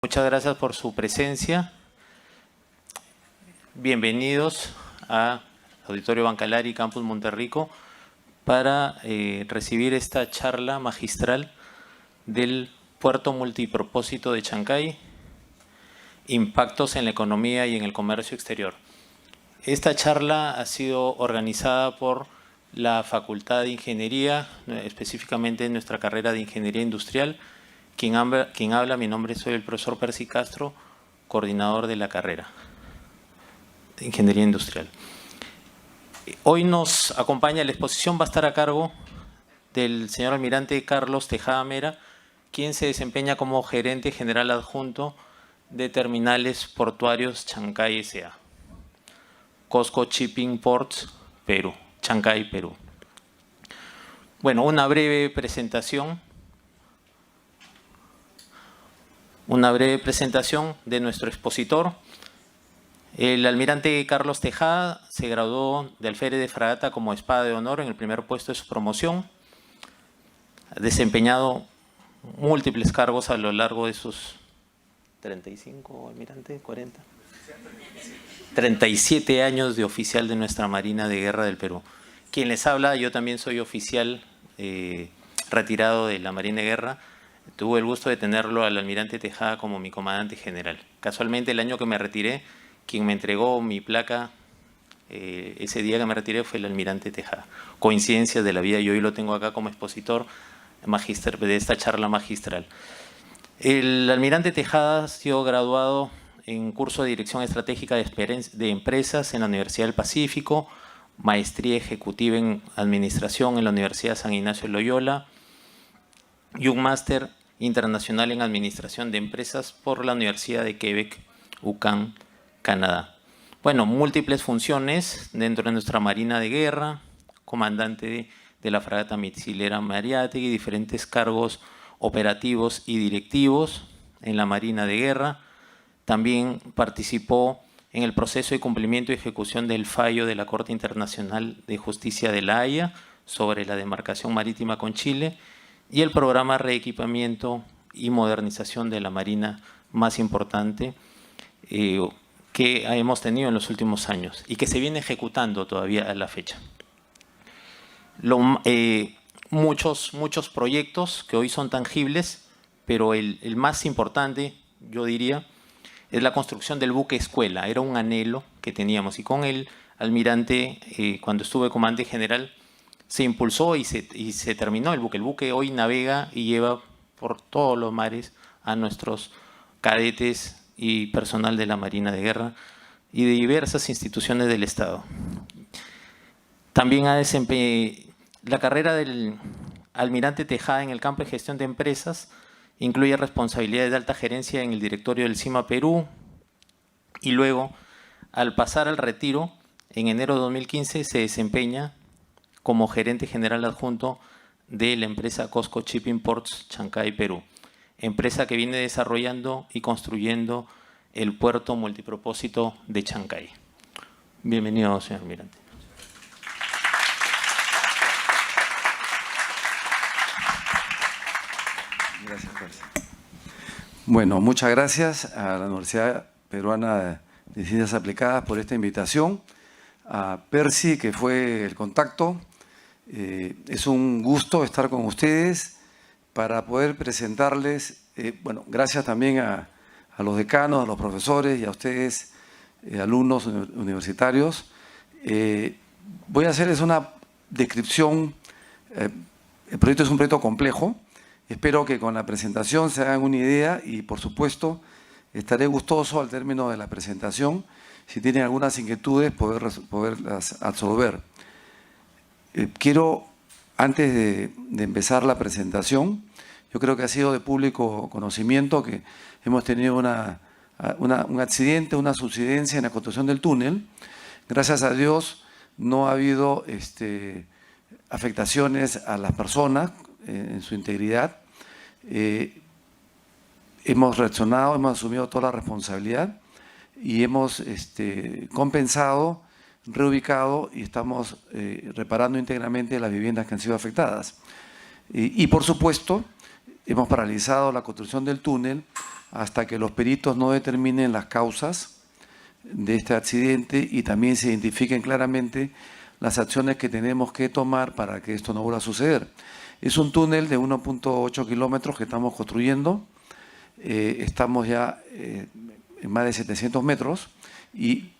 Muchas gracias por su presencia. Bienvenidos a Auditorio Bancalari, Campus Monterrico, para recibir esta charla magistral del Puerto Multipropósito de Chancay, impactos en la economía y en el comercio exterior. Esta charla ha sido organizada por la Facultad de Ingeniería, específicamente en nuestra carrera de Ingeniería Industrial. Quien habla, mi nombre soy el profesor Percy Castro, coordinador de la carrera de Ingeniería Industrial. Hoy nos acompaña, la exposición va a estar a cargo del señor almirante Carlos Tejada Mera, quien se desempeña como gerente general adjunto de Terminales Portuarios Chancay S.A. COSCO Shipping Ports, Perú, Chancay, Perú. Bueno, una breve presentación de nuestro expositor. El almirante Carlos Tejada se graduó de alférez de fragata como espada de honor en el primer puesto de su promoción. Ha desempeñado múltiples cargos a lo largo de sus 35, almirante, 40. 37 años de oficial de nuestra Marina de Guerra del Perú. Quien les habla, yo también soy oficial retirado de la Marina de Guerra. Tuve el gusto de tenerlo al almirante Tejada como mi comandante general. Casualmente, el año que me retiré, quien me entregó mi placa ese día que me retiré fue el almirante Tejada. Coincidencias de la vida, yo hoy lo tengo acá como expositor de esta charla magistral. El almirante Tejada ha sido graduado en curso de Dirección Estratégica de Empresas en la Universidad del Pacífico, maestría ejecutiva en Administración en la Universidad San Ignacio de Loyola y un máster internacional en Administración de Empresas por la Universidad de Quebec, UQAM, Canadá. Bueno, múltiples funciones dentro de nuestra Marina de Guerra, comandante de la fragata misilera Mariátegui, diferentes cargos operativos y directivos en la Marina de Guerra. También participó en el proceso de cumplimiento y ejecución del fallo de la Corte Internacional de Justicia de La Haya sobre la demarcación marítima con Chile y el programa reequipamiento y modernización de la Marina más importante que hemos tenido en los últimos años y que se viene ejecutando todavía a la fecha. Muchos proyectos que hoy son tangibles, pero el más importante, yo diría, es la construcción del buque escuela. Era un anhelo que teníamos y con el almirante, cuando estuve comandante general, se impulsó y se terminó el buque. El buque hoy navega y lleva por todos los mares a nuestros cadetes y personal de la Marina de Guerra y de diversas instituciones del Estado. También ha desempeñado la carrera del almirante Tejada en el campo de gestión de empresas, incluye responsabilidades de alta gerencia en el directorio del CIMA Perú y luego, al pasar al retiro, en enero de 2015 se desempeña como gerente general adjunto de la empresa COSCO Shipping Ports Chancay, Perú, empresa que viene desarrollando y construyendo el puerto multipropósito de Chancay. Bienvenido, señor almirante. Gracias, Percy. Bueno, muchas gracias a la Universidad Peruana de Ciencias Aplicadas por esta invitación. A Percy, que fue el contacto. Es un gusto estar con ustedes para poder presentarles, bueno, gracias también a los decanos, a los profesores y a ustedes, alumnos universitarios. Voy a hacerles una descripción. El proyecto es un proyecto complejo. Espero que con la presentación se hagan una idea y, por supuesto, estaré gustoso al término de la presentación, si tienen algunas inquietudes, poderlas absolver. Quiero, antes de empezar la presentación, yo creo que ha sido de público conocimiento que hemos tenido un accidente, una subsidencia en la construcción del túnel. Gracias a Dios no ha habido afectaciones a las personas en su integridad. Hemos reaccionado, hemos asumido toda la responsabilidad y hemos compensado, reubicado y estamos reparando íntegramente las viviendas que han sido afectadas. Y por supuesto, hemos paralizado la construcción del túnel hasta que los peritos no determinen las causas de este accidente y también se identifiquen claramente las acciones que tenemos que tomar para que esto no vuelva a suceder. Es un túnel de 1.8 kilómetros que estamos construyendo. Estamos ya en más de 700 metros y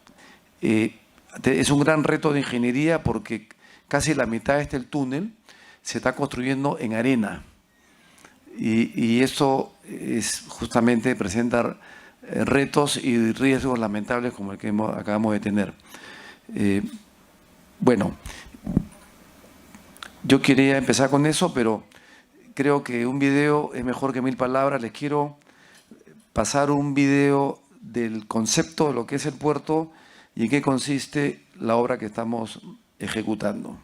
es un gran reto de ingeniería porque casi la mitad de este túnel se está construyendo en arena y eso es justamente presenta retos y riesgos lamentables como el que acabamos de tener. Bueno, yo quería empezar con eso, pero creo que un video es mejor que 1000 palabras. Les quiero pasar un video del concepto de lo que es el puerto y en qué consiste la obra que estamos ejecutando.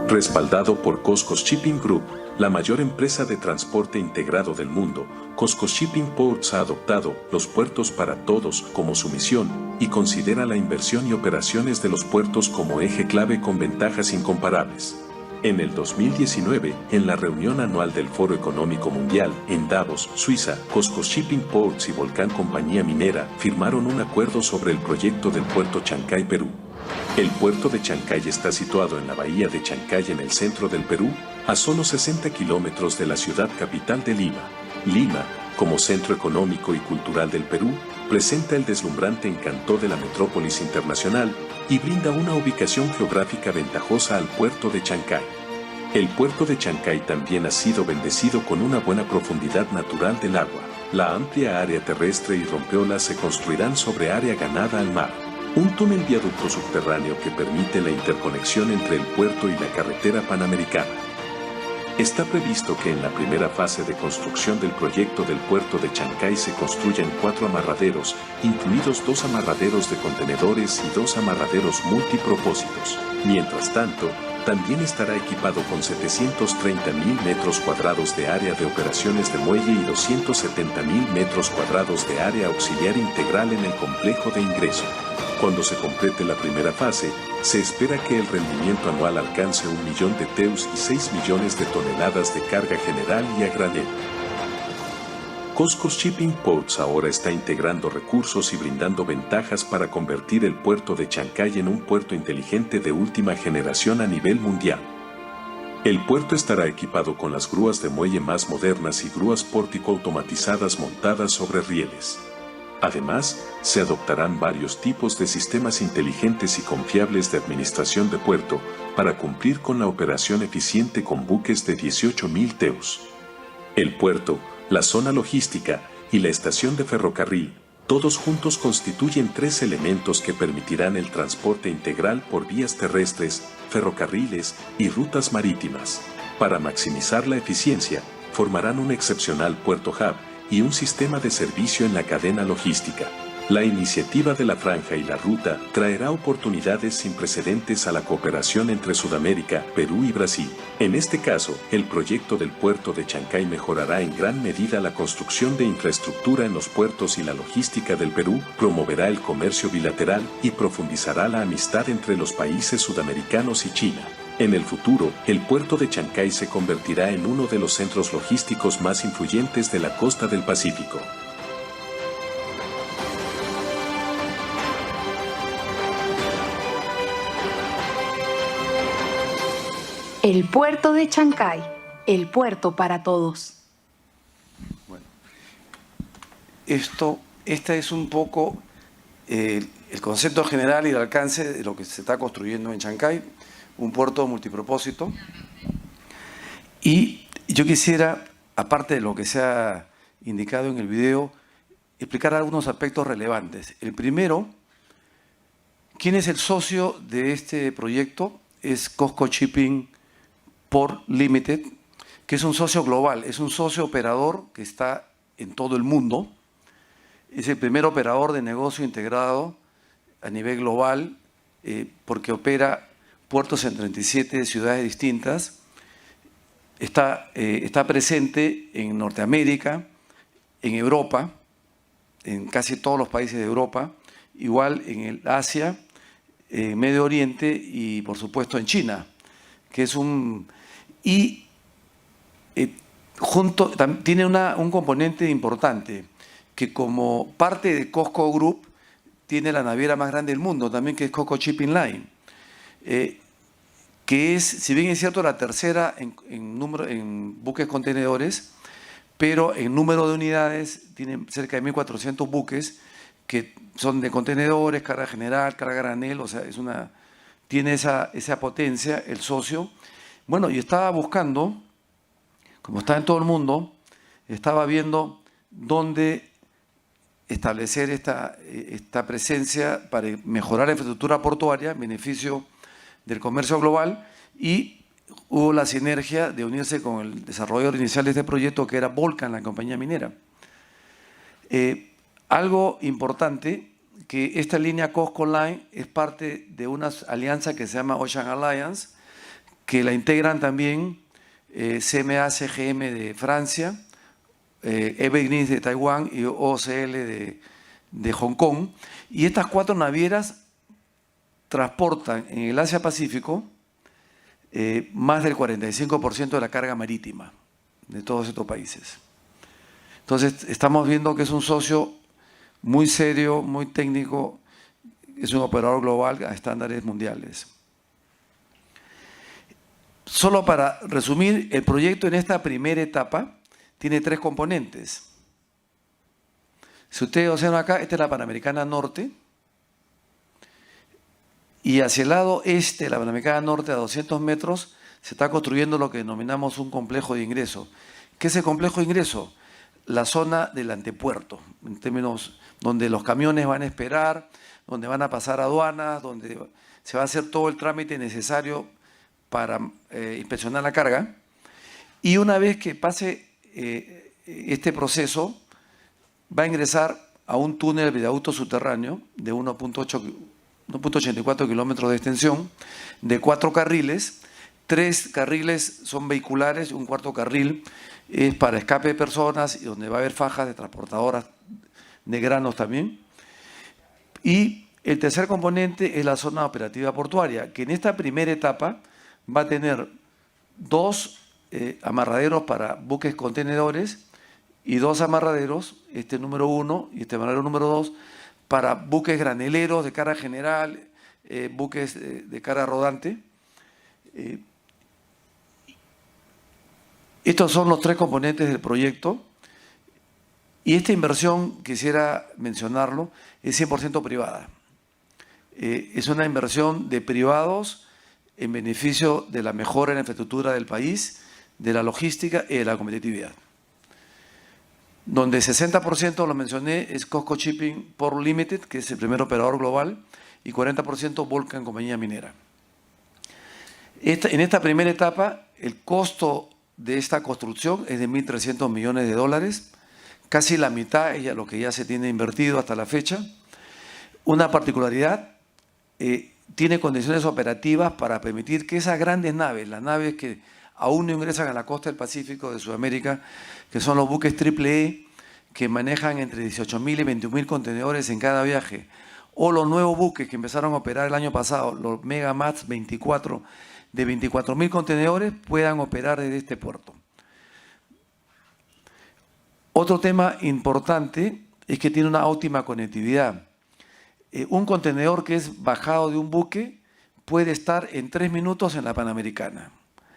Respaldado por Cosco Shipping Group, la mayor empresa de transporte integrado del mundo, Cosco Shipping Ports ha adoptado los puertos para todos como su misión y considera la inversión y operaciones de los puertos como eje clave con ventajas incomparables. En el 2019, en la reunión anual del Foro Económico Mundial en Davos, Suiza, Cosco Shipping Ports y Volcán Compañía Minera firmaron un acuerdo sobre el proyecto del puerto Chancay, Perú. El puerto de Chancay está situado en la bahía de Chancay en el centro del Perú, a solo 60 kilómetros de la ciudad capital de Lima. Lima, como centro económico y cultural del Perú, presenta el deslumbrante encanto de la metrópolis internacional y brinda una ubicación geográfica ventajosa al puerto de Chancay. El puerto de Chancay también ha sido bendecido con una buena profundidad natural del agua. La amplia área terrestre y rompeolas se construirán sobre área ganada al mar. Un túnel viaducto subterráneo que permite la interconexión entre el puerto y la carretera panamericana. Está previsto que en la primera fase de construcción del proyecto del puerto de Chancay se construyan 4 amarraderos, incluidos 2 amarraderos de contenedores y 2 amarraderos multipropósitos. Mientras tanto, también estará equipado con 730.000 metros cuadrados de área de operaciones de muelle y 270.000 metros cuadrados de área auxiliar integral en el complejo de ingreso. Cuando se complete la primera fase, se espera que el rendimiento anual alcance 1 millón de TEUs y 6 millones de toneladas de carga general y a granel. Cosco Shipping Ports ahora está integrando recursos y brindando ventajas para convertir el puerto de Chancay en un puerto inteligente de última generación a nivel mundial. El puerto estará equipado con las grúas de muelle más modernas y grúas pórtico automatizadas montadas sobre rieles. Además, se adoptarán varios tipos de sistemas inteligentes y confiables de administración de puerto para cumplir con la operación eficiente con buques de 18.000 TEUs. El puerto, la zona logística y la estación de ferrocarril, todos juntos constituyen 3 elementos que permitirán el transporte integral por vías terrestres, ferrocarriles y rutas marítimas. Para maximizar la eficiencia, formarán un excepcional puerto hub y un sistema de servicio en la cadena logística. La iniciativa de la Franja y la Ruta traerá oportunidades sin precedentes a la cooperación entre Sudamérica, Perú y Brasil. En este caso, el proyecto del puerto de Chancay mejorará en gran medida la construcción de infraestructura en los puertos y la logística del Perú, promoverá el comercio bilateral y profundizará la amistad entre los países sudamericanos y China. En el futuro, el puerto de Chancay se convertirá en uno de los centros logísticos más influyentes de la costa del Pacífico. El puerto de Chancay, el puerto para todos. Bueno, este es un poco el concepto general y el alcance de lo que se está construyendo en Chancay, un puerto multipropósito. Y yo quisiera, aparte de lo que se ha indicado en el video, explicar algunos aspectos relevantes. El primero, ¿quién es el socio de este proyecto? Es Cosco Shipping Port Limited, que es un socio global, es un socio operador que está en todo el mundo. Es el primer operador de negocio integrado a nivel global porque opera puertos en 37 ciudades distintas. Está presente en Norteamérica, en Europa, en casi todos los países de Europa, igual en el Asia, en Medio Oriente y por supuesto en China, que es un... Y tiene un componente importante, que como parte de COSCO Group tiene la naviera más grande del mundo también, que es COSCO Shipping Line, que es, si bien es cierto, la tercera en buques contenedores, pero en número de unidades tiene cerca de 1.400 buques que son de contenedores, carga general, carga granel, o sea, tiene esa potencia el socio. Bueno, y estaba buscando, como está en todo el mundo, estaba viendo dónde establecer esta presencia para mejorar la infraestructura portuaria en beneficio del comercio global, y hubo la sinergia de unirse con el desarrollador inicial de este proyecto, que era Volcan, la compañía minera. Algo importante, que esta línea COSCO Line es parte de una alianza que se llama Ocean Alliance, que la integran también CMA CGM de Francia, Evergreen de Taiwán y OCL de Hong Kong. Y estas 4 navieras transportan en el Asia-Pacífico más del 45% de la carga marítima de todos estos países. Entonces, estamos viendo que es un socio muy serio, muy técnico, es un operador global a estándares mundiales. Solo para resumir, el proyecto en esta primera etapa tiene 3 componentes. Si ustedes observan acá, esta es la Panamericana Norte, y hacia el lado este de la Panamericana Norte, a 200 metros, se está construyendo lo que denominamos un complejo de ingreso. ¿Qué es el complejo de ingreso? La zona del antepuerto, en términos donde los camiones van a esperar, donde van a pasar aduanas, donde se va a hacer todo el trámite necesario para inspeccionar la carga. Y una vez que pase este proceso, va a ingresar a un túnel de viaducto subterráneo de 1.84 kilómetros de extensión, de 4 carriles. 3 carriles son vehiculares, un 4º carril es para escape de personas, y donde va a haber fajas de transportadoras de granos también. Y el tercer componente es la zona operativa portuaria, que en esta primera etapa va a tener 2 amarraderos para buques contenedores y 2 amarraderos, este número 1 y este amarradero número 2, para buques graneleros de carga general, buques de carga rodante. Estos son los 3 componentes del proyecto, y esta inversión, quisiera mencionarlo, es 100% privada. Es una inversión de privados en beneficio de la mejora en la infraestructura del país, de la logística y de la competitividad. Donde 60%, lo mencioné, es COSCO Shipping Port Limited, que es el primer operador global, y 40% Volcan, compañía minera. En esta primera etapa, el costo de esta construcción es de $1.300 millones, casi la mitad es lo que ya se tiene invertido hasta la fecha. Una particularidad, tiene condiciones operativas para permitir que esas grandes naves, las naves que aún no ingresan a la costa del Pacífico de Sudamérica, que son los buques AAA, que manejan entre 18.000 y 21.000 contenedores en cada viaje, o los nuevos buques que empezaron a operar el año pasado, los Megamax 24, de 24.000 contenedores, puedan operar desde este puerto. Otro tema importante es que tiene una óptima conectividad. Un contenedor que es bajado de un buque puede estar en 3 minutos en la Panamericana.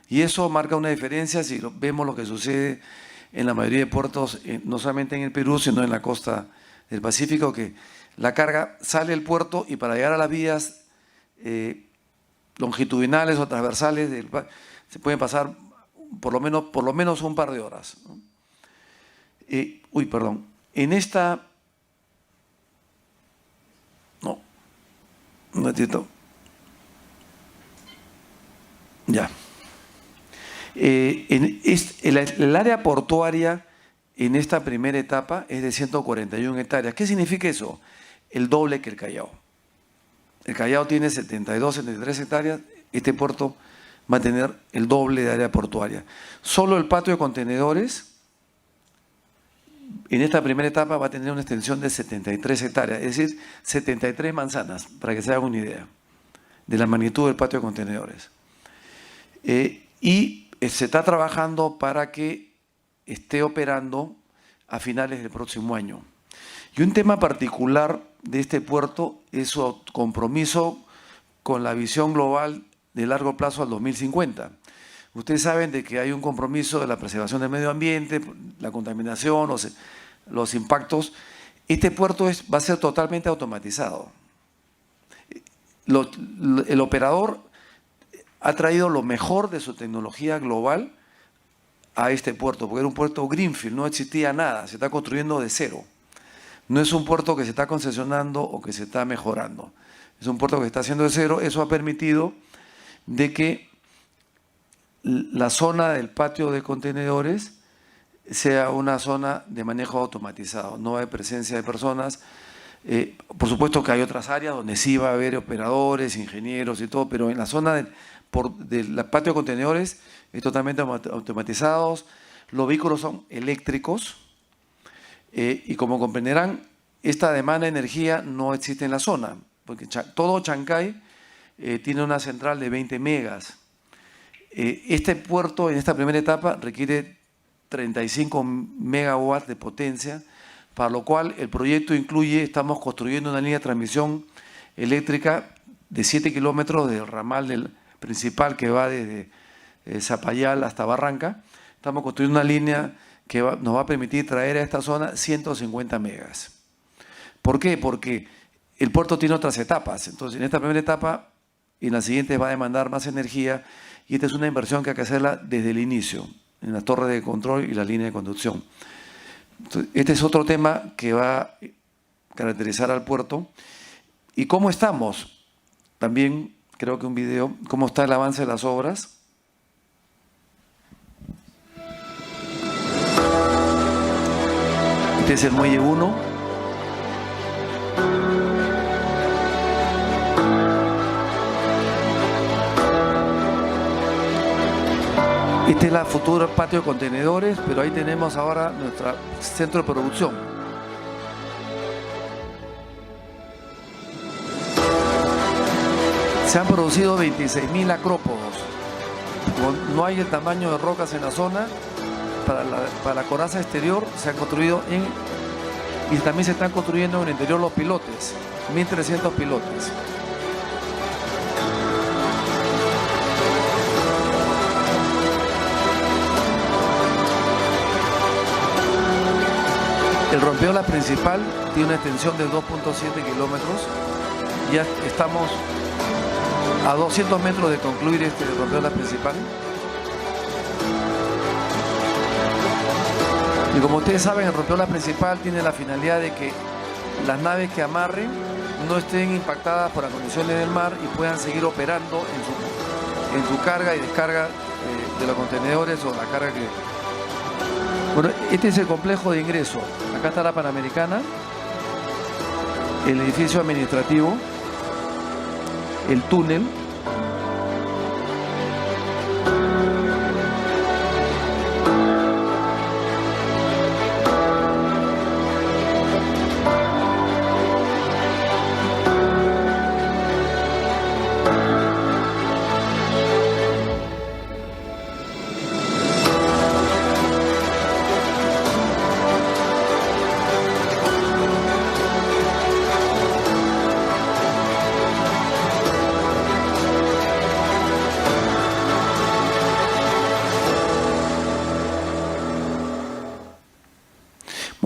Y eso marca una diferencia si vemos lo que sucede en la mayoría de puertos, no solamente en el Perú, sino en la costa del Pacífico, que la carga sale del puerto y para llegar a las vías longitudinales o transversales se pueden pasar por lo menos un par de horas, ¿no? En esta... No, un ratito. Ya. El área portuaria en esta primera etapa es de 141 hectáreas. ¿Qué significa eso? El doble que el Callao. El Callao tiene 72, 73 hectáreas. Este puerto va a tener el doble de área portuaria. Solo el patio de contenedores en esta primera etapa va a tener una extensión de 73 hectáreas, es decir, 73 manzanas, para que se hagan una idea de la magnitud del patio de contenedores. Y se está trabajando para que esté operando a finales del próximo año. Y un tema particular de este puerto es su compromiso con la visión global de largo plazo al 2050. Ustedes saben de que hay un compromiso de la preservación del medio ambiente, la contaminación, los impactos. Este puerto va a ser totalmente automatizado. El operador ha traído lo mejor de su tecnología global a este puerto, porque era un puerto greenfield, no existía nada, se está construyendo de cero. No es un puerto que se está concesionando o que se está mejorando. Es un puerto que se está haciendo de cero. Eso ha permitido de que la zona del patio de contenedores sea una zona de manejo automatizado. No hay presencia de personas. Por supuesto que hay otras áreas donde sí va a haber operadores, ingenieros y todo, pero en la zona del patio de contenedores es totalmente automatizados. Los vehículos son eléctricos y como comprenderán, esta demanda de energía no existe en la zona, porque todo Chancay tiene una central de 20 megas. Este puerto en esta primera etapa requiere 35 megawatts de potencia, para lo cual el proyecto incluye, estamos construyendo una línea de transmisión eléctrica de 7 kilómetros del ramal principal que va desde Zapayal hasta Barranca. Estamos construyendo una línea que nos va a permitir traer a esta zona 150 megas. ¿Por qué? Porque el puerto tiene otras etapas. Entonces, en esta primera etapa y en la siguiente va a demandar más energía y esta es una inversión que hay que hacerla desde el inicio, en la torre de control y la línea de conducción. Entonces, este es otro tema que va a caracterizar al puerto. ¿Y cómo estamos? También creo que un video, ¿cómo está el avance de las obras? Este es el muelle 1. Este es la futura patio de contenedores, pero ahí tenemos ahora nuestro centro de producción. Se han producido 26.000 acrópodos. No hay el tamaño de rocas en la zona. Para la coraza exterior se han construido y también se están construyendo en el interior los pilotes, 1.300 pilotes. El rompeolas principal tiene una extensión de 2.7 kilómetros. Ya estamos a 200 metros de concluir este rompeolas principal. Y como ustedes saben, el rompeolas principal tiene la finalidad de que las naves que amarren no estén impactadas por las condiciones del mar y puedan seguir operando en su carga y descarga de los contenedores o la carga que... Bueno, este es el complejo de ingreso. Acá está la Panamericana, el edificio administrativo, el túnel.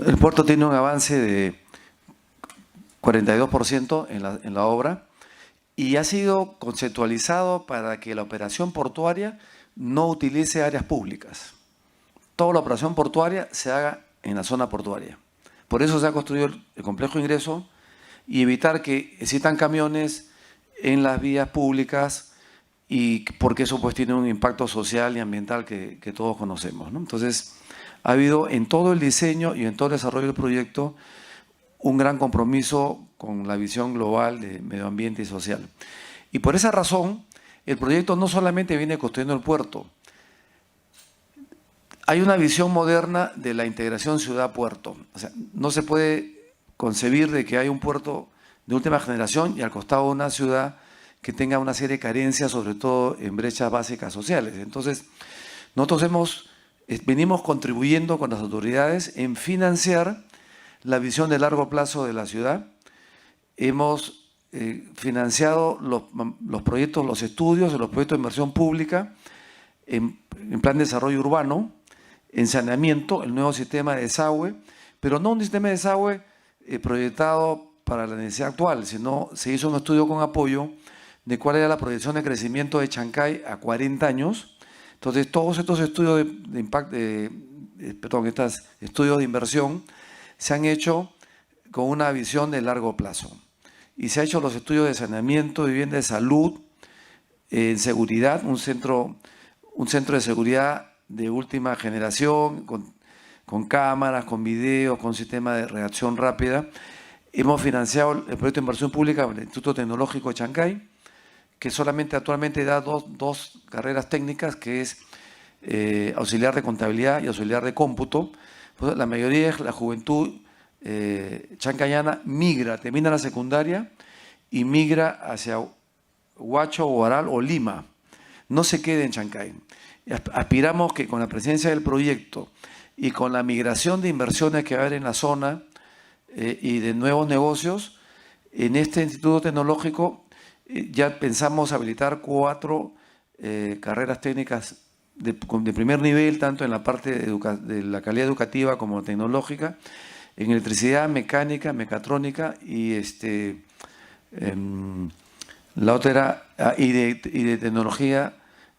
El puerto tiene un avance de 42% en la obra y ha sido conceptualizado para que la operación portuaria no utilice áreas públicas. Toda la operación portuaria se haga en la zona portuaria. Por eso se ha construido el complejo de ingreso y evitar que existan camiones en las vías públicas y porque eso pues tiene un impacto social y ambiental que todos conocemos, ¿no? Entonces, ha habido en todo el diseño y en todo el desarrollo del proyecto un gran compromiso con la visión global de medio ambiente y social. Y por esa razón, el proyecto no solamente viene construyendo el puerto, hay una visión moderna de la integración ciudad-puerto. O sea, no se puede concebir de que hay un puerto de última generación y al costado una ciudad que tenga una serie de carencias, sobre todo en brechas básicas sociales. Entonces, nosotros hemos venimos contribuyendo con las autoridades en financiar la visión de largo plazo de la ciudad. Hemos financiado los proyectos, los estudios de los proyectos de inversión pública en plan de desarrollo urbano, en saneamiento, el nuevo sistema de desagüe, pero no un sistema de desagüe proyectado para la necesidad actual, sino se hizo un estudio con apoyo de cuál era la proyección de crecimiento de Chancay a 40 años. Entonces, todos estos estudios de impacto, estos estudios de inversión se han hecho con una visión de largo plazo. Y se han hecho los estudios de saneamiento, vivienda de salud, seguridad, un centro de seguridad de última generación, con cámaras, con videos, con sistema de reacción rápida. Hemos financiado el proyecto de inversión pública del Instituto Tecnológico de Chancay, que solamente actualmente da dos carreras técnicas, que es auxiliar de contabilidad y auxiliar de cómputo. Pues la mayoría de la juventud chancayana migra, termina la secundaria y migra hacia Huacho, Huaral o Lima. No se quede en Chancay. Aspiramos que con la presencia del proyecto y con la migración de inversiones que va a haber en la zona y de nuevos negocios, en este instituto tecnológico ya pensamos habilitar 4 carreras técnicas de primer nivel, tanto en la parte de la calidad educativa como tecnológica, en electricidad, mecánica, mecatrónica y la otra era y de tecnología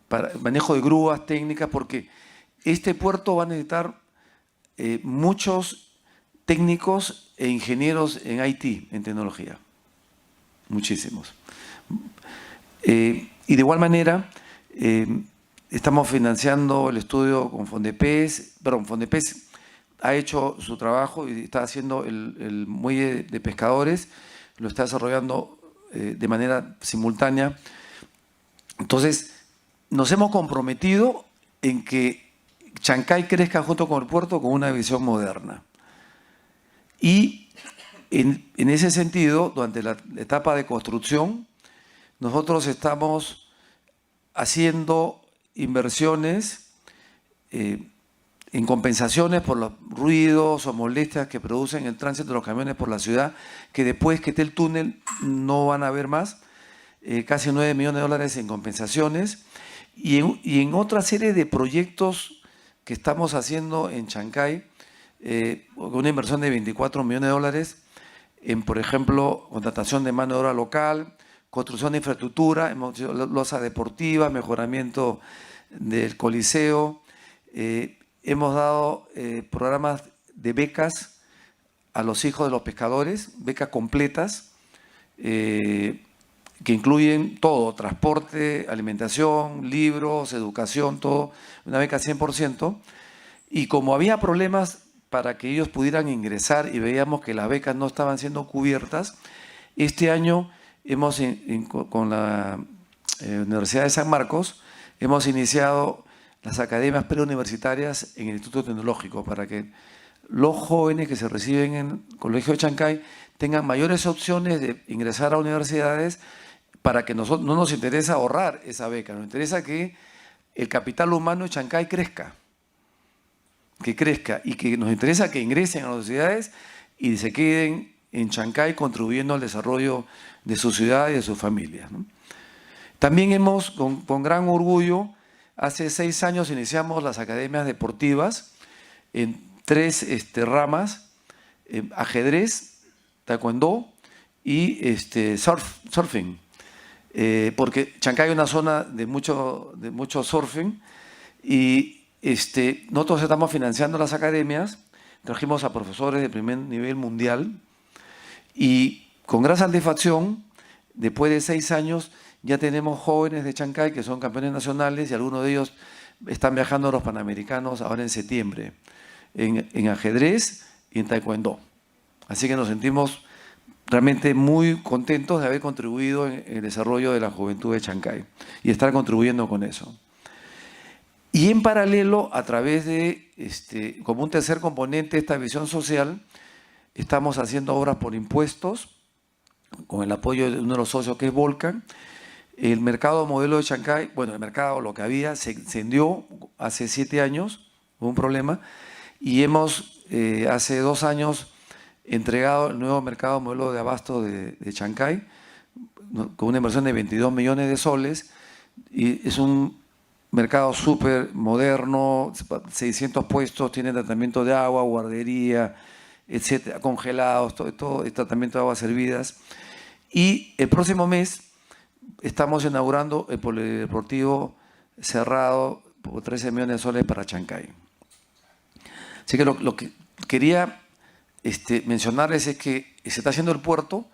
para manejo de grúas técnicas, porque este puerto va a necesitar muchos técnicos e ingenieros en IT, en tecnología, muchísimos. Y de igual manera estamos financiando el estudio con Fondepes, Fondepes ha hecho su trabajo y está haciendo el muelle de pescadores, lo está desarrollando de manera simultánea. Entonces, nos hemos comprometido en que Chancay crezca junto con el puerto con una visión moderna. Y en ese sentido, durante la etapa de construcción, nosotros estamos haciendo inversiones en compensaciones por los ruidos o molestias que producen el tránsito de los camiones por la ciudad, que después que esté el túnel no van a haber más, casi 9 millones de dólares en compensaciones, y en otra serie de proyectos que estamos haciendo en Chancay, con una inversión de 24 millones de dólares, en, por ejemplo, contratación de mano de obra local, construcción de infraestructura, hemos hecho losa deportiva, mejoramiento del coliseo, hemos dado programas de becas a los hijos de los pescadores, becas completas, que incluyen todo, transporte, alimentación, libros, educación, todo, una beca 100%. Y como había problemas para que ellos pudieran ingresar y veíamos que las becas no estaban siendo cubiertas, este año hemos, con la Universidad de San Marcos, hemos iniciado las academias preuniversitarias en el Instituto Tecnológico para que los jóvenes que se reciben en el Colegio de Chancay tengan mayores opciones de ingresar a universidades, para que no nos interesa ahorrar esa beca, nos interesa que el capital humano de Chancay crezca, y que nos interesa que ingresen a las universidades y se queden en Chancay contribuyendo al desarrollo de su ciudad y de sus familias, ¿no? También hemos, con gran orgullo, hace 6 años iniciamos las academias deportivas en 3 ramas, ajedrez, taekwondo y surfing. Porque Chancay es una zona de mucho surfing y nosotros estamos financiando las academias, trajimos a profesores de primer nivel mundial y con gran satisfacción, después de 6 años, ya tenemos jóvenes de Chancay que son campeones nacionales y algunos de ellos están viajando a los Panamericanos ahora en septiembre, en ajedrez y en taekwondo. Así que nos sentimos realmente muy contentos de haber contribuido en el desarrollo de la juventud de Chancay y estar contribuyendo con eso. Y en paralelo, a través de, como un tercer componente de esta visión social, estamos haciendo obras por impuestos, con el apoyo de uno de los socios que es Volcan. El mercado modelo de Chancay, bueno, el mercado, lo que había, se incendió hace 7 años, hubo un problema, y hemos hace 2 años entregado el nuevo mercado modelo de abasto de Chancay, con una inversión de 22 millones de soles, y es un mercado súper moderno, 600 puestos, tiene tratamiento de agua, guardería, etcétera, congelados, todo el tratamiento de aguas servidas. Y el próximo mes estamos inaugurando el polideportivo cerrado por 13 millones de soles para Chancay. Así que lo que quería mencionarles es que se está haciendo el puerto,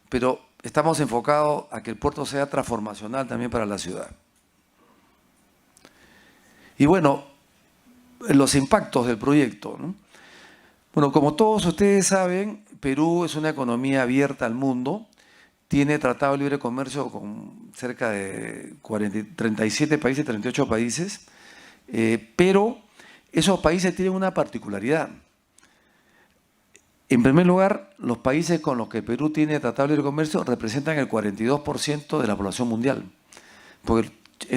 pero estamos enfocados a que el puerto sea transformacional también para la ciudad. Y bueno, los impactos del proyecto, ¿no? Bueno, como todos ustedes saben, Perú es una economía abierta al mundo, tiene tratado de libre comercio con cerca de 37 países, 38 países, pero esos países tienen una particularidad. En primer lugar, los países con los que Perú tiene tratado de libre comercio representan el 42% de la población mundial. Porque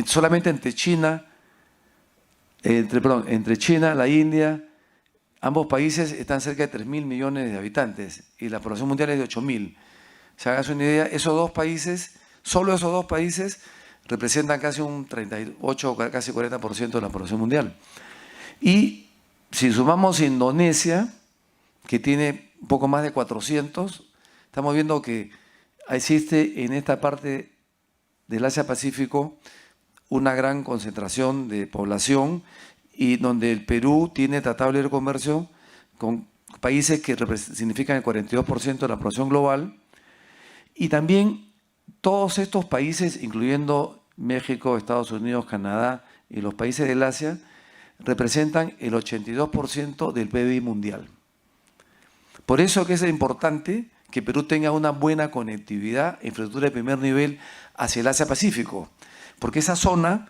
solamente entre China, la India, ambos países están cerca de 3.000 millones de habitantes y la población mundial es de 8.000. Se hagan una idea, esos dos países, solo esos dos países representan casi un 38, casi 40% de la población mundial. Y si sumamos Indonesia, que tiene un poco más de 400, estamos viendo que existe en esta parte del Asia-Pacífico una gran concentración de población y donde el Perú tiene tratado de libre comercio con países que significan el 42% de la población global. Y también todos estos países, incluyendo México, Estados Unidos, Canadá y los países del Asia, representan el 82% del PIB mundial. Por eso que es importante que Perú tenga una buena conectividad, infraestructura de primer nivel hacia el Asia-Pacífico, porque esa zona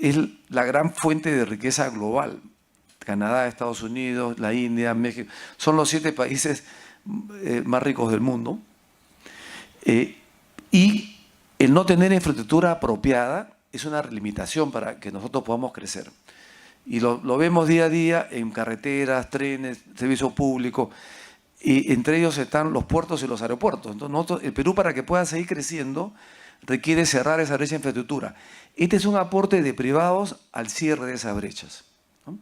es la gran fuente de riqueza global. Canadá, Estados Unidos, la India, México, son los 7 países más ricos del mundo. Y el no tener infraestructura apropiada es una limitación para que nosotros podamos crecer. Y lo vemos día a día en carreteras, trenes, servicio público, y entre ellos están los puertos y los aeropuertos. Entonces el Perú, para que pueda seguir creciendo, requiere cerrar esa brecha de infraestructura. Este es un aporte de privados al cierre de esas brechas, ¿no?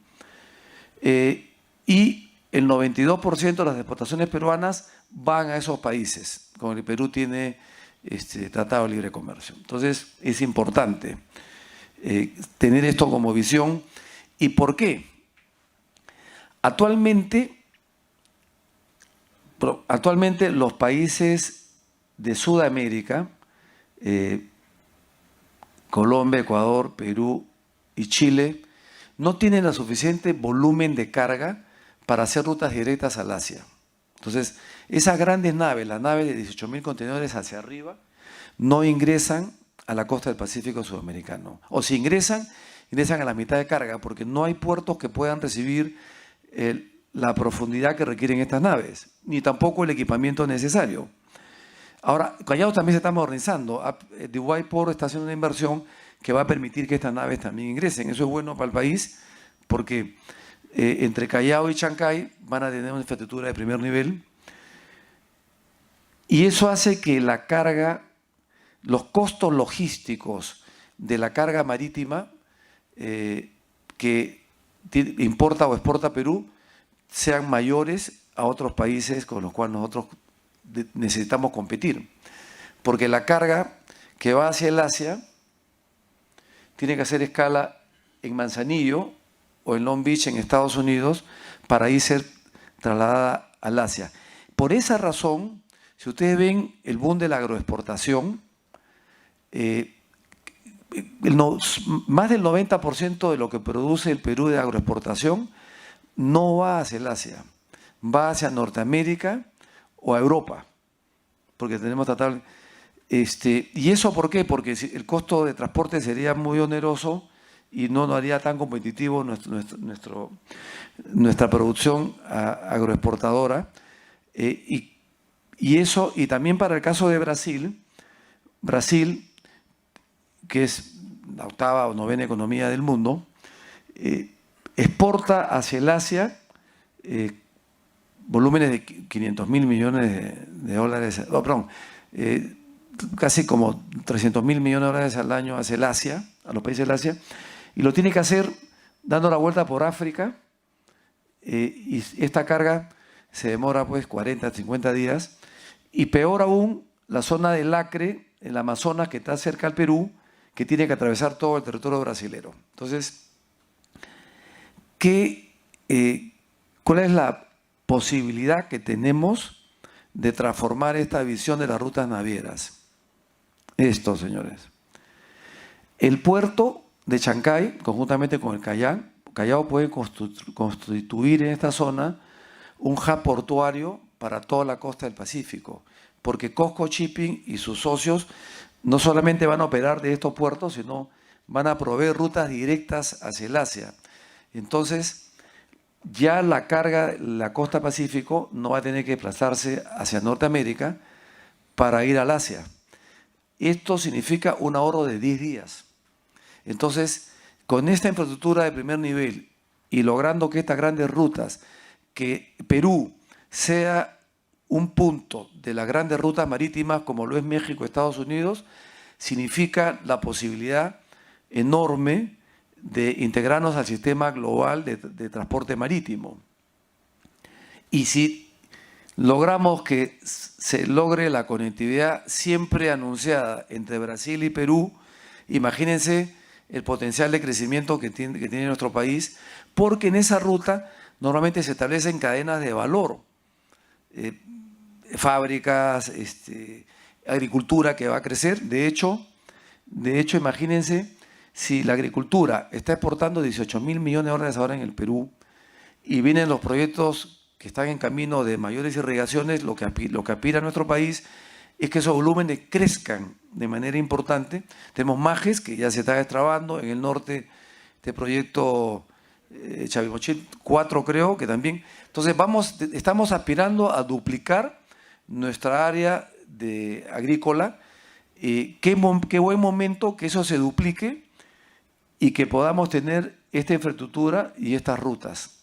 Y el 92% de las exportaciones peruanas van a esos países, con el que Perú tiene tratado de libre comercio. Entonces es importante tener esto como visión. ¿Y por qué? Actualmente los países de Sudamérica, Colombia, Ecuador, Perú y Chile, no tienen el suficiente volumen de carga para hacer rutas directas al Asia. Entonces, esas grandes naves, las naves de 18.000 contenedores hacia arriba, no ingresan a la costa del Pacífico sudamericano. O si ingresan a la mitad de carga, porque no hay puertos que puedan recibir la profundidad que requieren estas naves, ni tampoco el equipamiento necesario. Ahora, Callao también se está modernizando. Dubái Port está haciendo una inversión que va a permitir que estas naves también ingresen. Eso es bueno para el país porque entre Callao y Chancay van a tener una infraestructura de primer nivel y eso hace que la carga, los costos logísticos de la carga marítima que importa o exporta Perú sean mayores a otros países con los cuales nosotros necesitamos competir. Porque la carga que va hacia el Asia tiene que hacer escala en Manzanillo o en Long Beach en Estados Unidos para ahí ser trasladada al Asia. Por esa razón, si ustedes ven el boom de la agroexportación, más del 90% de lo que produce el Perú de agroexportación no va hacia el Asia, va hacia Norteamérica o a Europa, porque tenemos tratado. ¿Y eso por qué? Porque el costo de transporte sería muy oneroso y no nos haría tan competitivo nuestra producción agroexportadora. Y eso, y también para el caso de Brasil, que es la 8ª o 9ª economía del mundo, exporta hacia el Asia volúmenes de 500.000 millones de dólares, casi como 300.000 millones de dólares al año hacia el Asia, a los países del Asia, y lo tiene que hacer dando la vuelta por África, y esta carga se demora pues 40, 50 días, y peor aún, la zona del Acre, el Amazonas, que está cerca al Perú, que tiene que atravesar todo el territorio brasilero. Entonces, ¿cuál es la posibilidad que tenemos de transformar esta visión de las rutas navieras? Esto, señores. El puerto de Chancay, conjuntamente con el Callao puede constituir en esta zona un hub portuario para toda la costa del Pacífico, porque COSCO Shipping y sus socios no solamente van a operar de estos puertos, sino van a proveer rutas directas hacia el Asia. Entonces, ya la carga, la costa Pacífico, no va a tener que desplazarse hacia Norteamérica para ir al Asia. Esto significa un ahorro de 10 días. Entonces, con esta infraestructura de primer nivel y logrando que estas grandes rutas, que Perú sea un punto de las grandes rutas marítimas como lo es México, Estados Unidos, significa la posibilidad enorme de integrarnos al sistema global de transporte marítimo. Y si logramos que se logre la conectividad siempre anunciada entre Brasil y Perú, imagínense el potencial de crecimiento que tiene nuestro país, porque en esa ruta normalmente se establecen cadenas de valor, fábricas, agricultura que va a crecer. De hecho, imagínense si la agricultura está exportando 18.000 millones de dólares ahora en el Perú y vienen los proyectos que están en camino de mayores irrigaciones, lo que aspira a nuestro país es que esos volúmenes crezcan de manera importante. Tenemos Majes, que ya se está destrabando, en el norte este proyecto Chavimochil 4 creo que también. Entonces estamos aspirando a duplicar nuestra área agrícola. Qué buen momento que eso se duplique y que podamos tener esta infraestructura y estas rutas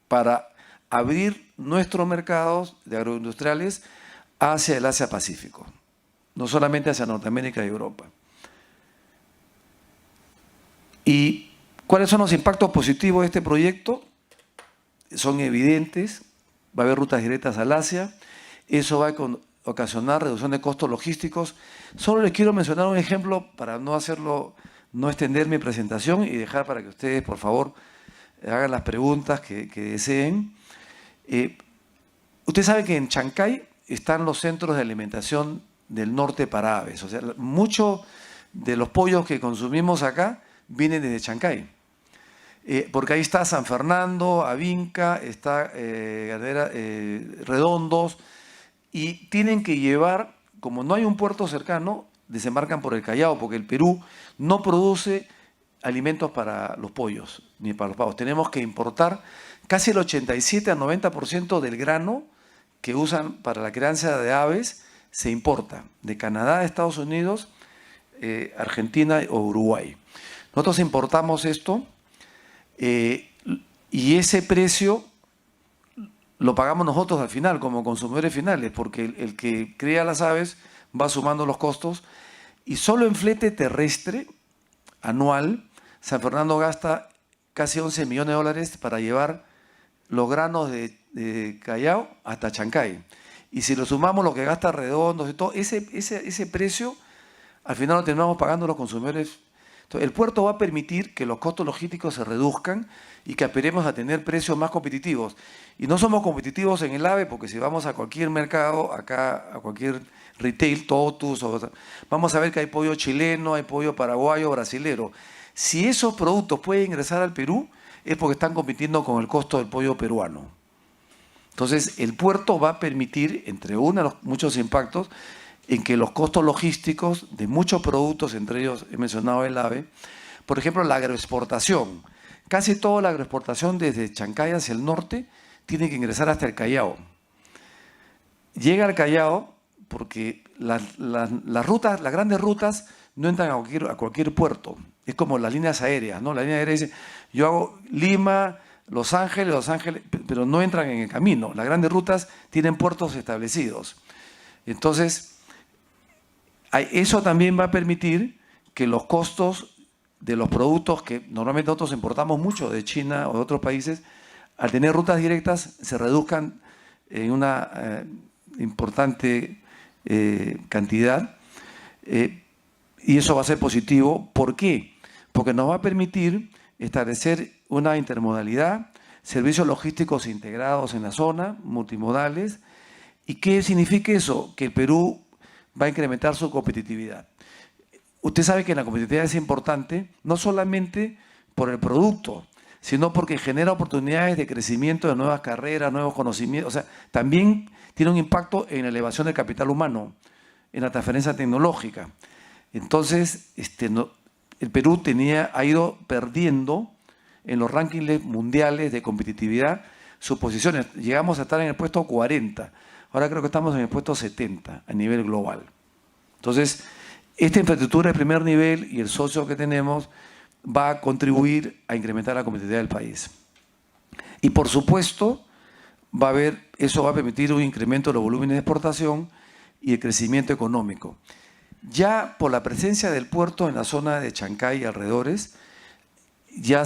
para abrir nuestros mercados de agroindustriales hacia el Asia-Pacífico, no solamente hacia Norteamérica y Europa. ¿Y cuáles son los impactos positivos de este proyecto? Son evidentes. Va a haber rutas directas al Asia. Eso va a ocasionar reducción de costos logísticos. Solo les quiero mencionar un ejemplo para no extender mi presentación y dejar para que ustedes, por favor, hagan las preguntas que deseen. Usted sabe que en Chancay están los centros de alimentación del norte para aves. O sea, muchos de los pollos que consumimos acá vienen desde Chancay. Porque ahí está San Fernando, Avinca, está Redondos, y tienen que llevar, como no hay un puerto cercano, desembarcan por el Callao, porque el Perú no produce alimentos para los pollos, ni para los pavos. Tenemos que importar casi el 87 al 90% del grano que usan para la crianza de aves, se importa de Canadá, Estados Unidos, Argentina o Uruguay. Nosotros importamos esto y ese precio lo pagamos nosotros al final como consumidores finales, porque el que cría las aves va sumando los costos, y solo en flete terrestre anual San Fernando gasta casi 11 millones de dólares para llevar los granos de Callao hasta Chancay. Y si lo sumamos lo que gasta Redondos y todo, ese precio al final lo terminamos pagando los consumidores. Entonces, el puerto va a permitir que los costos logísticos se reduzcan y que aspiremos a tener precios más competitivos. Y no somos competitivos en el ave, porque si vamos a cualquier mercado, acá a cualquier retail, Totus, vamos a ver que hay pollo chileno, hay pollo paraguayo, brasilero. Si esos productos pueden ingresar al Perú, es porque están compitiendo con el costo del pollo peruano. Entonces, el puerto va a permitir, entre uno de los muchos impactos, en que los costos logísticos de muchos productos, entre ellos he mencionado el ave, por ejemplo, la agroexportación. Casi toda la agroexportación desde Chancay hacia el norte tiene que ingresar hasta el Callao. Llega al Callao porque las grandes rutas no entran a cualquier puerto. Es como las líneas aéreas, ¿no? La línea aérea dice, yo hago Lima, Los Ángeles, pero no entran en el camino. Las grandes rutas tienen puertos establecidos. Entonces, eso también va a permitir que los costos de los productos que normalmente nosotros importamos mucho de China o de otros países, al tener rutas directas se reduzcan en una importante cantidad, y eso va a ser positivo. ¿Por qué? Porque nos va a permitir establecer una intermodalidad, servicios logísticos integrados en la zona, multimodales. ¿Y qué significa eso? Que el Perú va a incrementar su competitividad. Usted sabe que la competitividad es importante, no solamente por el producto, sino porque genera oportunidades de crecimiento de nuevas carreras, nuevos conocimientos. O sea, también tiene un impacto en la elevación del capital humano, en la transferencia tecnológica. Entonces, el Perú ha ido perdiendo en los rankings mundiales de competitividad sus posiciones. Llegamos a estar en el puesto 40. Ahora creo que estamos en el puesto 70 a nivel global. Entonces, esta infraestructura de primer nivel y el socio que tenemos va a contribuir a incrementar la competitividad del país. Y por supuesto, eso va a permitir un incremento de los volúmenes de exportación y el crecimiento económico. Ya por la presencia del puerto en la zona de Chancay y alrededores, ya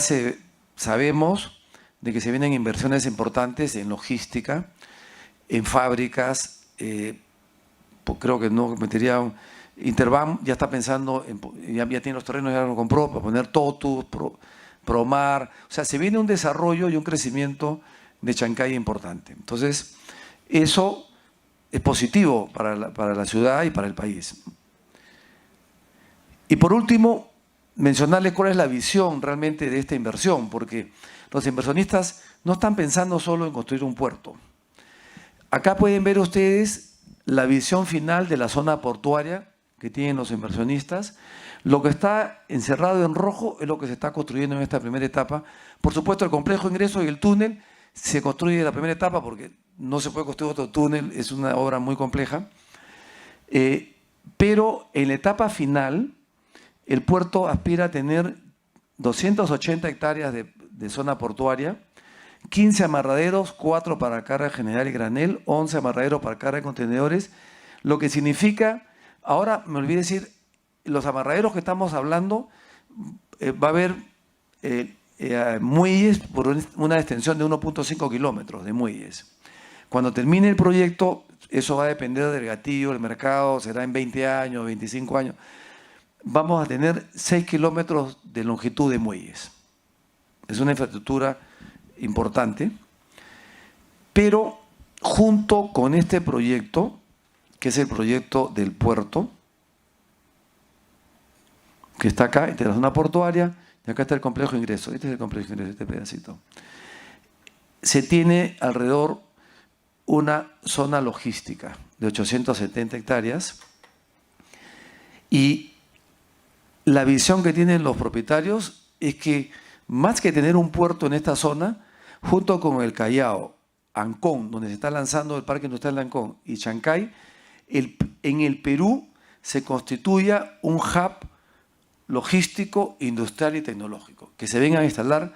sabemos de que se vienen inversiones importantes en logística, en fábricas. Creo que no metería Interbam ya está pensando, ya tiene los terrenos, ya lo compró para poner Totus, Promar. O sea, se viene un desarrollo y un crecimiento de Chancay importante. Entonces, eso es positivo para la ciudad y para el país. Y por último, mencionarles cuál es la visión realmente de esta inversión, porque los inversionistas no están pensando solo en construir un puerto. Acá pueden ver ustedes la visión final de la zona portuaria que tienen los inversionistas. Lo que está encerrado en rojo es lo que se está construyendo en esta primera etapa. Por supuesto, el complejo de ingreso y el túnel se construye en la primera etapa porque no se puede construir otro túnel, es una obra muy compleja. Pero en la etapa final, el puerto aspira a tener 280 hectáreas de zona portuaria, 15 amarraderos, 4 para carga general y granel, 11 amarraderos para carga de contenedores, lo que significa, ahora me olvidé decir, los amarraderos que estamos hablando, va a haber muelles por una extensión de 1.5 kilómetros de muelles. Cuando termine el proyecto, eso va a depender del gatillo, del mercado, será en 20 años, 25 años. Vamos a tener 6 kilómetros de longitud de muelles. Es una infraestructura importante, pero junto con este proyecto, que es el proyecto del puerto, que está acá, entre la zona portuaria, y acá está el complejo de ingreso. Este es el complejo de ingreso, este pedacito. Se tiene alrededor una zona logística de 870 hectáreas y la visión que tienen los propietarios es que más que tener un puerto en esta zona, junto con el Callao, Ancón, donde se está lanzando el Parque Industrial de Ancón, y Chancay, en el Perú se constituya un hub logístico, industrial y tecnológico, que se vengan a instalar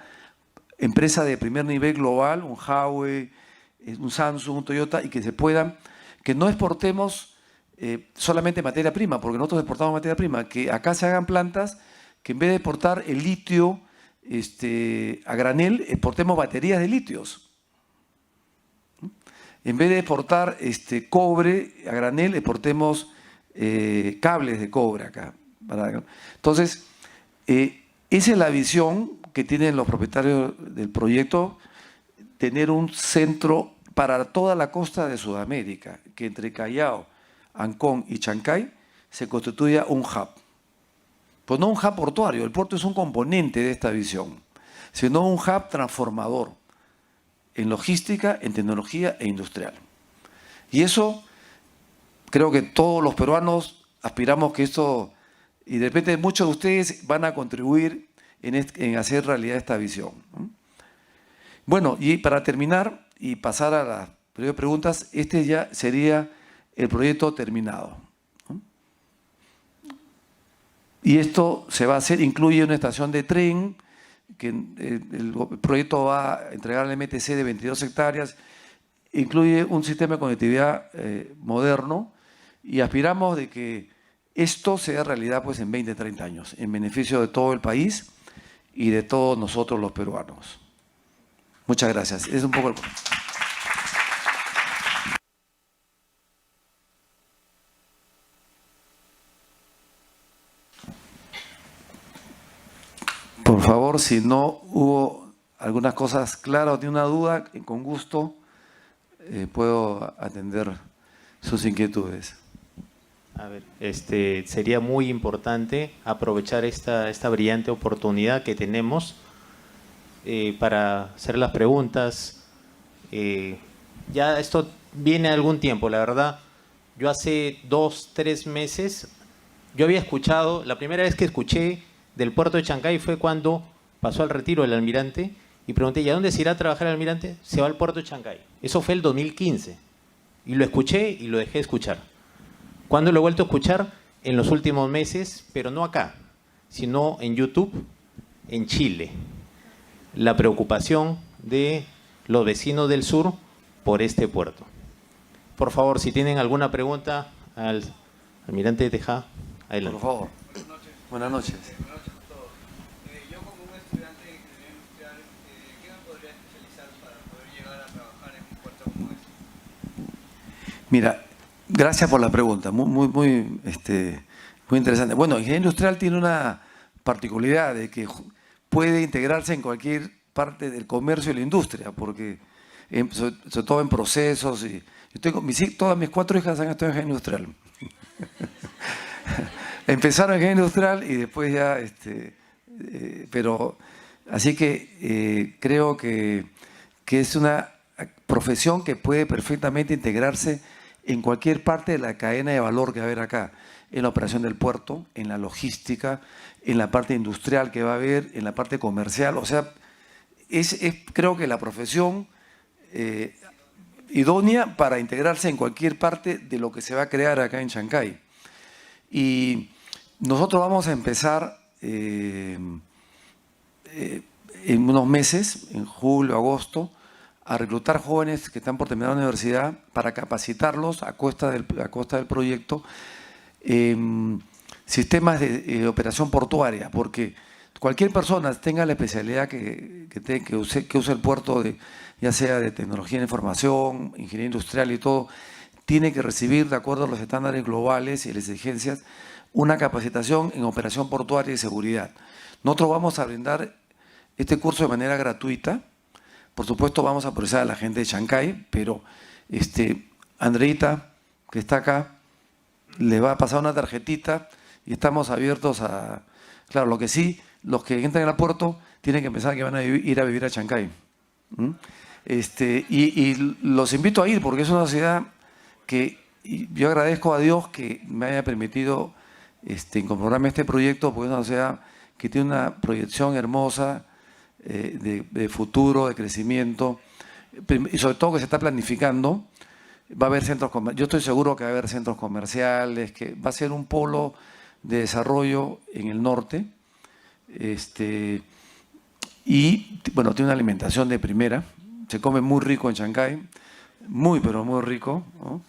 empresas de primer nivel global, un Huawei, un Samsung, un Toyota, y que no exportemos solamente materia prima, porque nosotros exportamos materia prima, que acá se hagan plantas que en vez de exportar el litio a granel, exportemos baterías de litios. En vez de exportar cobre a granel, exportemos cables de cobre acá. Entonces, esa es la visión que tienen los propietarios del proyecto, tener un centro para toda la costa de Sudamérica, que entre Callao, Ancón y Chancay se constituya un hub. Pues no un hub portuario, el puerto es un componente de esta visión, sino un hub transformador en logística, en tecnología e industrial. Y eso, creo que todos los peruanos aspiramos que esto, y de repente muchos de ustedes van a contribuir en hacer realidad esta visión. Bueno, y para terminar y pasar a las preguntas, este ya sería el proyecto terminado. Y esto se va a hacer, incluye una estación de tren, que el proyecto va a entregar al MTC de 22 hectáreas, incluye un sistema de conectividad moderno y aspiramos de que esto sea realidad pues en 20, 30 años, en beneficio de todo el país y de todos nosotros los peruanos. Muchas gracias. Es un poco el... Por favor, si no hubo algunas cosas claras o tiene una duda, con gusto puedo atender sus inquietudes. A ver, sería muy importante aprovechar esta brillante oportunidad que tenemos para hacer las preguntas. Ya esto viene algún tiempo, la verdad. Yo hace 2, 3 meses, yo había escuchado, la primera vez que escuché del puerto de Chancay fue cuando pasó al retiro del almirante y pregunté, ¿y a dónde se irá a trabajar el almirante? Se va al puerto de Chancay. Eso fue el 2015. Y lo escuché y lo dejé de escuchar. ¿Cuándo lo he vuelto a escuchar? En los últimos meses, pero no acá, sino en YouTube, en Chile. La preocupación de los vecinos del sur por este puerto. Por favor, si tienen alguna pregunta al almirante Tejada, adelante. Por favor. Buenas noches. Buenas noches a todos. Yo como un estudiante de ingeniería industrial, ¿qué me podría especializar para poder llegar a trabajar en un puerto como este? Mira, gracias por la pregunta, muy interesante. Bueno, ingeniería industrial tiene una particularidad de que puede integrarse en cualquier parte del comercio y la industria, porque sobre todo en procesos. Y yo tengo, todas mis 4 hijas han estudiado en ingeniería industrial. Empezaron en ingeniería industrial y después ya, pero así que creo que es una profesión que puede perfectamente integrarse en cualquier parte de la cadena de valor que va a haber acá, en la operación del puerto, en la logística, en la parte industrial que va a haber, en la parte comercial. O sea, creo que la profesión idónea para integrarse en cualquier parte de lo que se va a crear acá en Chancay. Y nosotros vamos a empezar en unos meses, en julio, agosto, a reclutar jóvenes que están por terminar la universidad para capacitarlos a costa del proyecto en sistemas de operación portuaria, porque cualquier persona tenga la especialidad que use el puerto, ya sea de tecnología de información, ingeniería industrial y todo, tiene que recibir, de acuerdo a los estándares globales y las exigencias, una capacitación en operación portuaria y seguridad. Nosotros vamos a brindar este curso de manera gratuita. Por supuesto, vamos a procesar a la gente de Chancay, pero Andreita, que está acá, le va a pasar una tarjetita y estamos abiertos a... Claro, lo que sí, los que entran al puerto tienen que pensar que van a ir a vivir a Chancay. Y los invito a ir porque es una ciudad que yo agradezco a Dios que me haya permitido incorporarme a este proyecto, porque es una ciudad que tiene una proyección hermosa de futuro, de crecimiento, y sobre todo que se está planificando. Va a haber centros comerciales, yo estoy seguro que va a haber centros comerciales, que va a ser un polo de desarrollo en el norte, y bueno, tiene una alimentación de primera, se come muy rico en Chancay, pero muy rico, ¿no?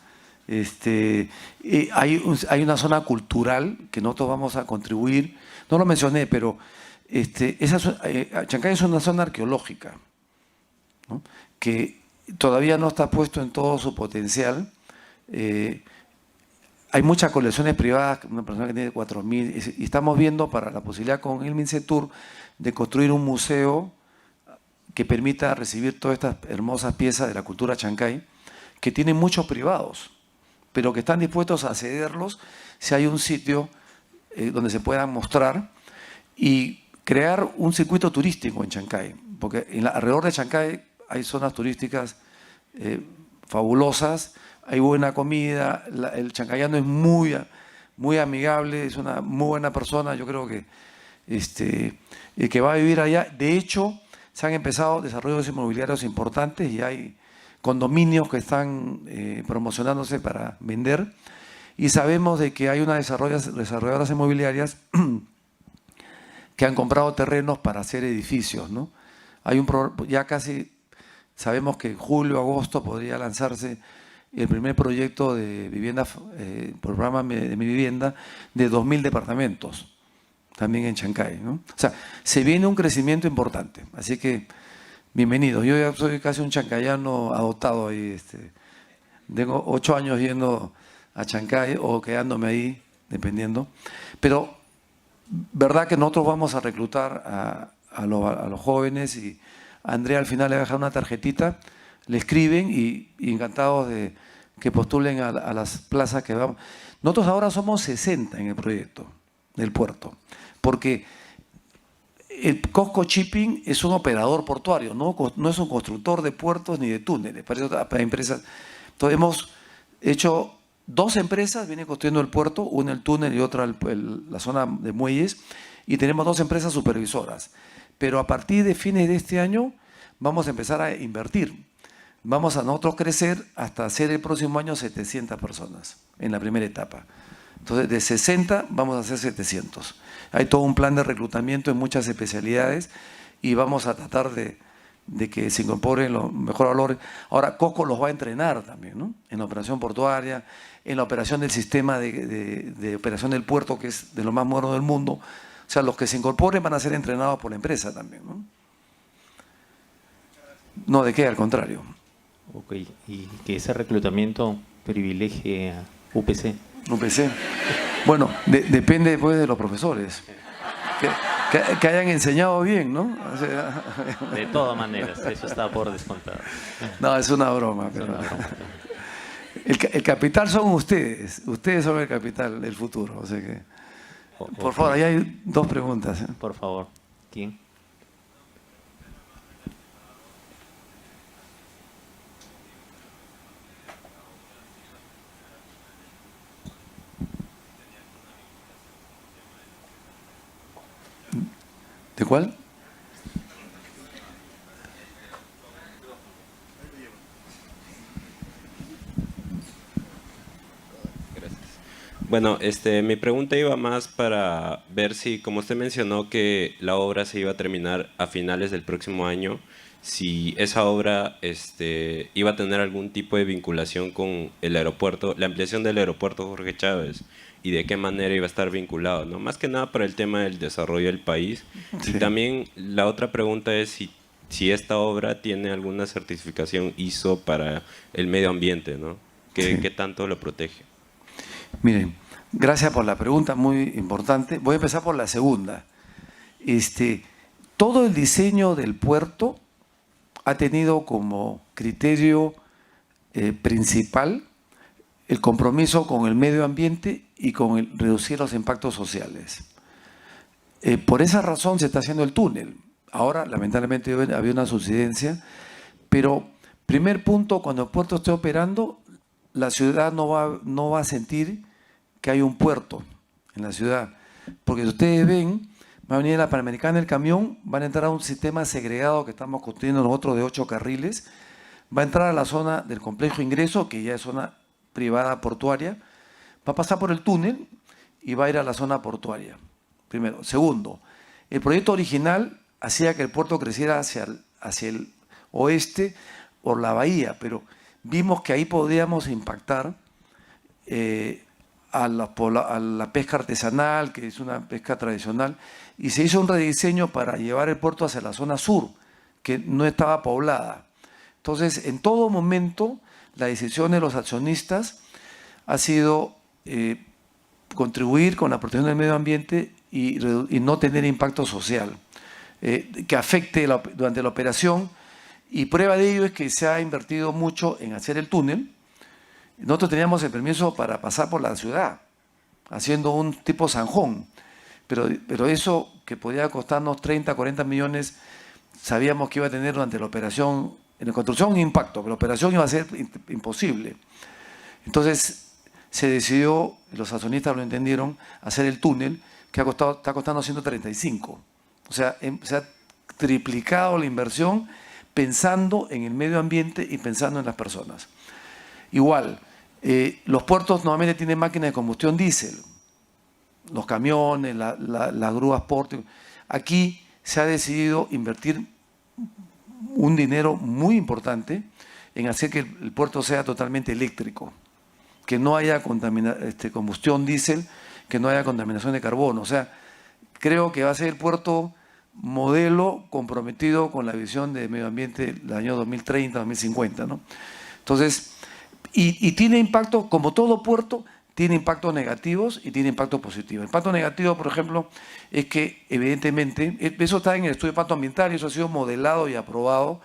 Hay una zona cultural que nosotros vamos a contribuir, no lo mencioné, pero Chancay es una zona arqueológica, ¿no? Que todavía no está puesto en todo su potencial. Hay muchas colecciones privadas, una persona que tiene 4.000, y estamos viendo para la posibilidad con el MINCETUR de construir un museo que permita recibir todas estas hermosas piezas de la cultura Chancay, que tienen muchos privados, pero que están dispuestos a cederlos si hay un sitio donde se puedan mostrar y crear un circuito turístico en Chancay, porque alrededor de Chancay hay zonas turísticas fabulosas, hay buena comida, el chancayano es muy amigable, es una muy buena persona, yo creo que va a vivir allá. De hecho, se han empezado desarrollos inmobiliarios importantes y hay condominios que están promocionándose para vender. Y sabemos de que hay unas desarrolladoras inmobiliarias que han comprado terrenos para hacer edificios, ¿no? Ya casi sabemos que en julio, agosto podría lanzarse el primer proyecto de vivienda, programa de Mi Vivienda, de 2.000 departamentos, también en Chancay, ¿no? O sea, se viene un crecimiento importante, así que bienvenido. Yo ya soy casi un chancayano adoptado ahí, tengo 8 años yendo a Chancay o quedándome ahí, dependiendo. Pero, verdad que nosotros vamos a reclutar a los jóvenes y a Andrea al final le va a dejar una tarjetita, le escriben y encantados de que postulen a las plazas que vamos. Nosotros ahora somos 60 en el proyecto del puerto, porque el COSCO Shipping es un operador portuario, no es un constructor de puertos ni de túneles, para empresas. Entonces hemos hecho 2 empresas, vienen construyendo el puerto, una el túnel y otra la zona de muelles, y tenemos 2 empresas supervisoras. Pero a partir de fines de este año vamos a empezar a invertir. Vamos a nosotros crecer hasta hacer el próximo año 700 personas en la primera etapa. Entonces, de 60 vamos a hacer 700. Hay todo un plan de reclutamiento en muchas especialidades y vamos a tratar de que se incorporen los mejores valores. Ahora, COSCO los va a entrenar también, ¿no? En la operación portuaria, en la operación del sistema de operación del puerto, que es de lo más moderno del mundo. O sea, los que se incorporen van a ser entrenados por la empresa también, ¿no? No, ¿de qué? Al contrario. Ok, y que ese reclutamiento privilegie a UPC. UPC. Bueno, depende después de los profesores. Que hayan enseñado bien, ¿no? O sea, De todas maneras, eso está por descontado. no, es una broma. Pero el capital son ustedes. Ustedes son el capital del futuro. O sea que, por favor, ahí hay 2 preguntas. Por favor, ¿quién? ¿De cuál? Bueno, mi pregunta iba más para ver si, como usted mencionó que la obra se iba a terminar a finales del próximo año, si esa obra iba a tener algún tipo de vinculación con el aeropuerto, la ampliación del aeropuerto Jorge Chávez, y de qué manera iba a estar vinculado, ¿no? Más que nada para el tema del desarrollo del país. Sí. Y también la otra pregunta es si esta obra tiene alguna certificación ISO para el medio ambiente, ¿no? ¿Qué tanto lo protege? Miren, gracias por la pregunta, muy importante. Voy a empezar por la segunda. Todo el diseño del puerto ha tenido como criterio principal el compromiso con el medio ambiente y con reducir los impactos sociales. Por esa razón se está haciendo el túnel. Ahora, lamentablemente, había una subsidencia, pero primer punto, cuando el puerto esté operando, la ciudad no va a sentir que hay un puerto en la ciudad. Porque si ustedes ven, va a venir la Panamericana, el camión, van a entrar a un sistema segregado que estamos construyendo nosotros de 8 carriles, va a entrar a la zona del complejo ingreso, que ya es zona privada portuaria, va a pasar por el túnel y va a ir a la zona portuaria. Primero. Segundo, el proyecto original hacía que el puerto creciera hacia el oeste por la bahía, pero vimos que ahí podíamos impactar a la pesca artesanal, que es una pesca tradicional, y se hizo un rediseño para llevar el puerto hacia la zona sur, que no estaba poblada. Entonces, en todo momento, la decisión de los accionistas ha sido contribuir con la protección del medio ambiente y no tener impacto social que afecte durante la operación. Y prueba de ello es que se ha invertido mucho en hacer el túnel. Nosotros teníamos el permiso para pasar por la ciudad, haciendo un tipo zanjón, pero eso que podía costarnos 30, 40 millones, sabíamos que iba a tener durante la operación, en la construcción un impacto, pero la operación iba a ser imposible. Entonces se decidió, los accionistas lo entendieron, hacer el túnel, que está costando 135. O sea, se ha triplicado la inversión pensando en el medio ambiente y pensando en las personas. Igual, Los puertos normalmente tienen máquinas de combustión diésel, los camiones, las grúas porte. Aquí se ha decidido invertir un dinero muy importante en hacer que el puerto sea totalmente eléctrico, que no haya combustión diésel, que no haya contaminación de carbono. O sea, creo que va a ser el puerto modelo comprometido con la visión de medio ambiente del año 2030, 2050, ¿no? Entonces, y tiene impacto, como todo puerto, tiene impactos negativos y tiene impactos positivos. El impacto negativo, por ejemplo, es que evidentemente, eso está en el estudio de impacto ambiental y eso ha sido modelado y aprobado,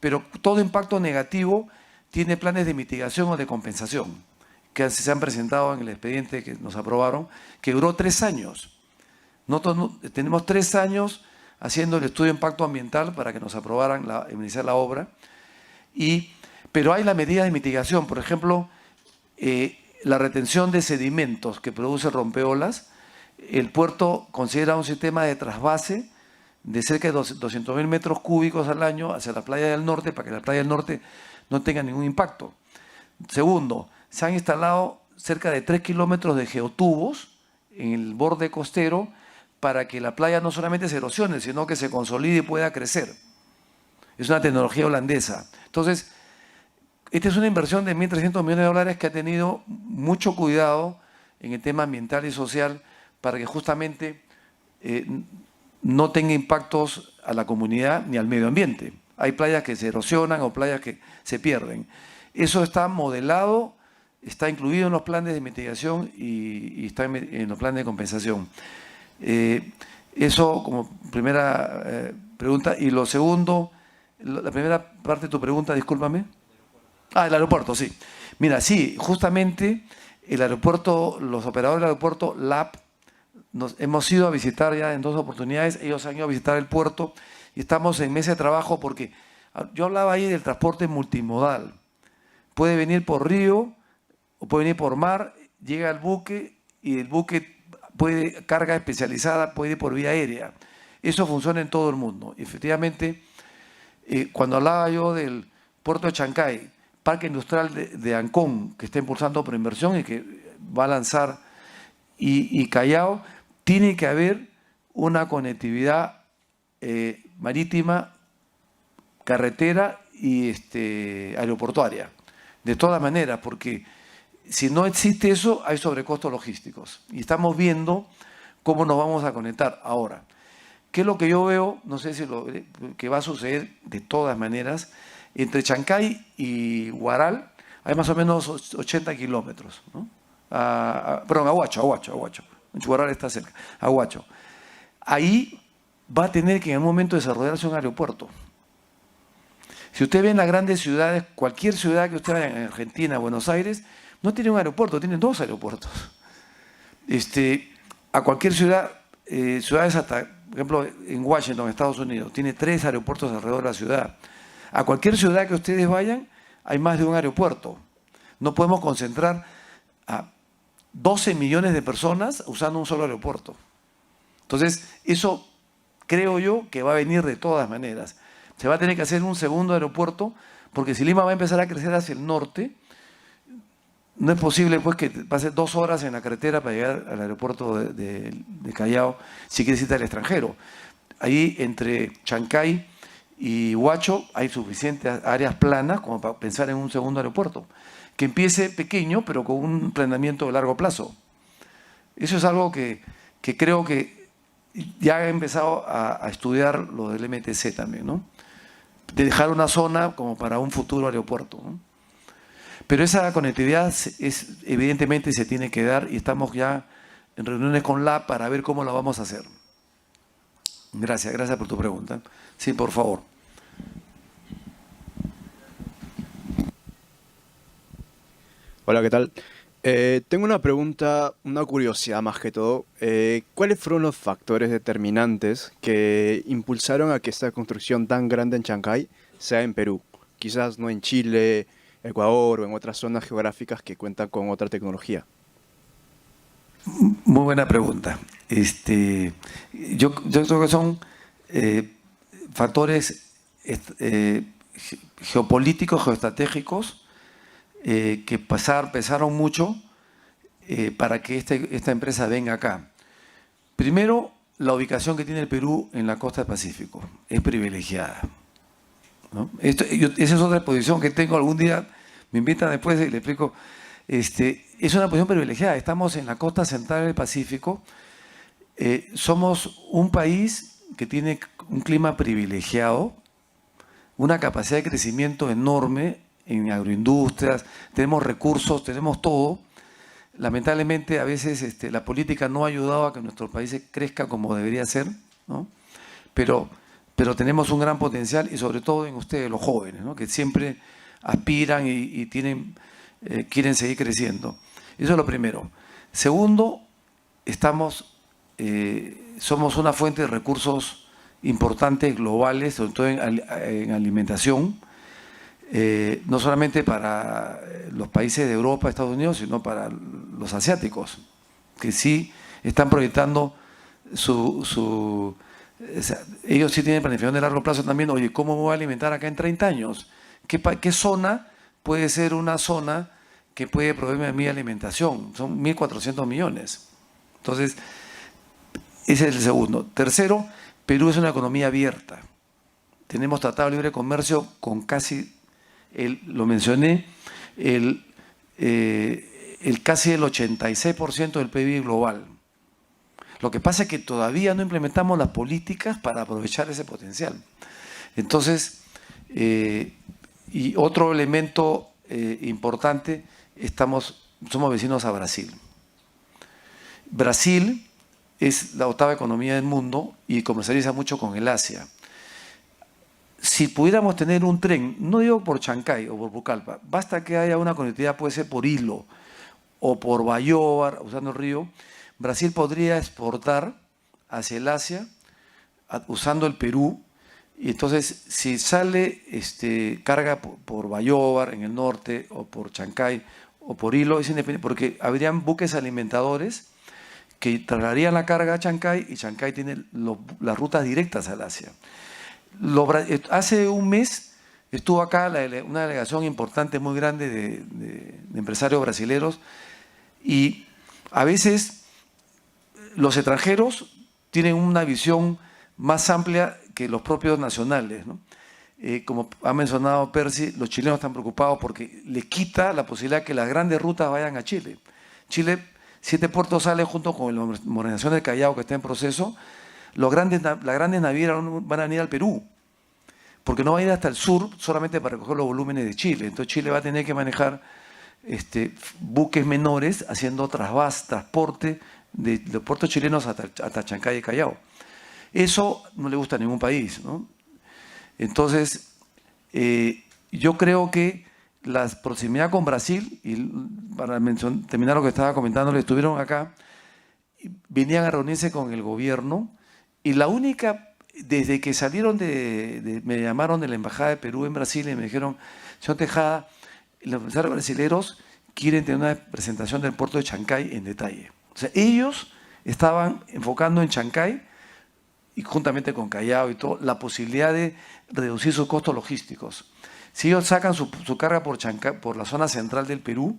pero todo impacto negativo tiene planes de mitigación o de compensación que se han presentado en el expediente que nos aprobaron, que duró 3 años. Nosotros tenemos 3 años haciendo el estudio de impacto ambiental para que nos aprobaran iniciar la obra, pero hay las medidas de mitigación, por ejemplo, la retención de sedimentos que produce el rompeolas. El puerto considera un sistema de trasvase de cerca de 200.000 metros cúbicos al año hacia la playa del norte para que la playa del norte no tenga ningún impacto. Segundo, se han instalado cerca de 3 kilómetros de geotubos en el borde costero para que la playa no solamente se erosione, sino que se consolide y pueda crecer. Es una tecnología holandesa. Entonces, esta es una inversión de 1.300 millones de dólares que ha tenido mucho cuidado en el tema ambiental y social para que justamente no tenga impactos a la comunidad ni al medio ambiente. Hay playas que se erosionan o playas que se pierden. Eso está modelado, está incluido en los planes de mitigación y está en los planes de compensación. Eso como primera pregunta. Y lo segundo, la primera parte de tu pregunta, discúlpame. El aeropuerto, sí. Mira, sí, justamente el aeropuerto, los operadores del aeropuerto, LAP, hemos ido a visitar ya en 2 oportunidades, ellos han ido a visitar el puerto y estamos en mesa de trabajo porque yo hablaba ahí del transporte multimodal. Puede venir por río o puede venir por mar, llega al buque y el buque carga especializada, puede ir por vía aérea. Eso funciona en todo el mundo. Efectivamente, cuando hablaba yo del puerto de Chancay, Parque Industrial de Ancón, que está impulsando por inversión y que va a lanzar, y Callao, tiene que haber una conectividad marítima, carretera y aeroportuaria. De todas maneras, porque si no existe eso, hay sobrecostos logísticos. Y estamos viendo cómo nos vamos a conectar ahora. ¿Qué es lo que yo veo? No sé si que va a suceder de todas maneras. Entre Chancay y Huaral hay más o menos 80 kilómetros, ¿no? Perdón, Aguacho. Huaral está cerca, Aguacho. Ahí va a tener que en algún momento desarrollarse un aeropuerto. Si usted ve en las grandes ciudades, cualquier ciudad que usted vaya en Argentina, Buenos Aires, no tiene un aeropuerto, tiene 2 aeropuertos. A cualquier ciudad, ciudades hasta, por ejemplo, en Washington, Estados Unidos, tiene 3 aeropuertos alrededor de la ciudad. A cualquier ciudad que ustedes vayan, hay más de un aeropuerto. No podemos concentrar a 12 millones de personas usando un solo aeropuerto. Entonces, eso creo yo que va a venir de todas maneras. Se va a tener que hacer un segundo aeropuerto, porque si Lima va a empezar a crecer hacia el norte, no es posible pues que pase 2 horas en la carretera para llegar al aeropuerto de Callao si quieres irte al extranjero. Ahí entre Chancay y Huacho hay suficientes áreas planas como para pensar en un segundo aeropuerto, que empiece pequeño pero con un planeamiento de largo plazo. Eso es algo que creo que ya he empezado a estudiar lo del MTC también, ¿no? De dejar una zona como para un futuro aeropuerto, ¿no? Pero esa conectividad evidentemente se tiene que dar y estamos ya en reuniones con LAP para ver cómo lo vamos a hacer. Gracias por tu pregunta. Sí, por favor. Hola, ¿qué tal? Tengo una pregunta, una curiosidad más que todo. ¿Cuáles fueron los factores determinantes que impulsaron a que esta construcción tan grande en Chancay sea en Perú? Quizás no en Chile, Ecuador o en otras zonas geográficas que cuentan con otra tecnología. Muy buena pregunta. Yo creo que son factores geopolíticos, geoestratégicos, que pesaron mucho para que esta empresa venga acá. Primero, la ubicación que tiene el Perú en la costa del Pacífico es privilegiada, ¿no? Esa es otra posición que tengo. Algún día me invitan después y le explico. Es una posición privilegiada. Estamos en la costa central del Pacífico. Somos un país que tiene un clima privilegiado, una capacidad de crecimiento enorme en agroindustrias, tenemos recursos, tenemos todo. Lamentablemente, a veces la política no ha ayudado a que nuestro país crezca como debería ser, ¿no? Pero tenemos un gran potencial, y sobre todo en ustedes, los jóvenes, ¿no? Que siempre aspiran y quieren seguir creciendo. Eso es lo primero. Segundo, somos una fuente de recursos importantes, globales, sobre todo en alimentación. No solamente para los países de Europa, Estados Unidos, sino para los asiáticos, que sí están proyectando ellos sí tienen planificación de largo plazo también. Oye, ¿cómo me voy a alimentar acá en 30 años? ¿Qué zona puede ser una zona que puede proveerme a mi alimentación? Son 1.400 millones. Entonces, ese es el segundo. Tercero, Perú es una economía abierta. Tenemos tratado de libre comercio con casi, lo mencioné, casi el 86% del PIB global. Lo que pasa es que todavía no implementamos las políticas para aprovechar ese potencial. Entonces, y otro elemento importante, somos vecinos a Brasil. Brasil es la 8ª economía del mundo y comercializa mucho con el Asia. Si pudiéramos tener un tren, no digo por Chancay o por Pucallpa, basta que haya una conectividad, puede ser por Hilo o por Bayóvar, usando el río, Brasil podría exportar hacia el Asia usando el Perú. Y entonces, si sale carga por Bayóvar en el norte, o por Chancay, o por Hilo, es independiente, porque habrían buques alimentadores que trasladarían la carga a Chancay, y Chancay tiene las rutas directas al Asia. Hace un mes estuvo acá una delegación importante, muy grande de empresarios brasileños, y a veces los extranjeros tienen una visión más amplia que los propios nacionales, ¿no? Como ha mencionado Percy, los chilenos están preocupados porque les quita la posibilidad que las grandes rutas vayan a Chile. Chile, 7 puertos sale junto con la modernización del Callao, que está en proceso. Las grandes navieras van a venir al Perú, porque no va a ir hasta el sur solamente para recoger los volúmenes de Chile. Entonces Chile va a tener que manejar buques menores haciendo transporte de los puertos chilenos hasta Chancay y Callao. Eso no le gusta a ningún país, ¿no? Entonces, yo creo que la proximidad con Brasil, y para terminar lo que estaba comentando, estuvieron acá, venían a reunirse con el gobierno, y la única, desde que salieron me llamaron de la Embajada de Perú en Brasil y me dijeron: señor Tejada, los empresarios brasileños quieren tener una presentación del puerto de Chancay en detalle. O sea, ellos estaban enfocando en Chancay, y juntamente con Callao y todo, la posibilidad de reducir sus costos logísticos. Si ellos sacan su carga por Chancay, por la zona central del Perú,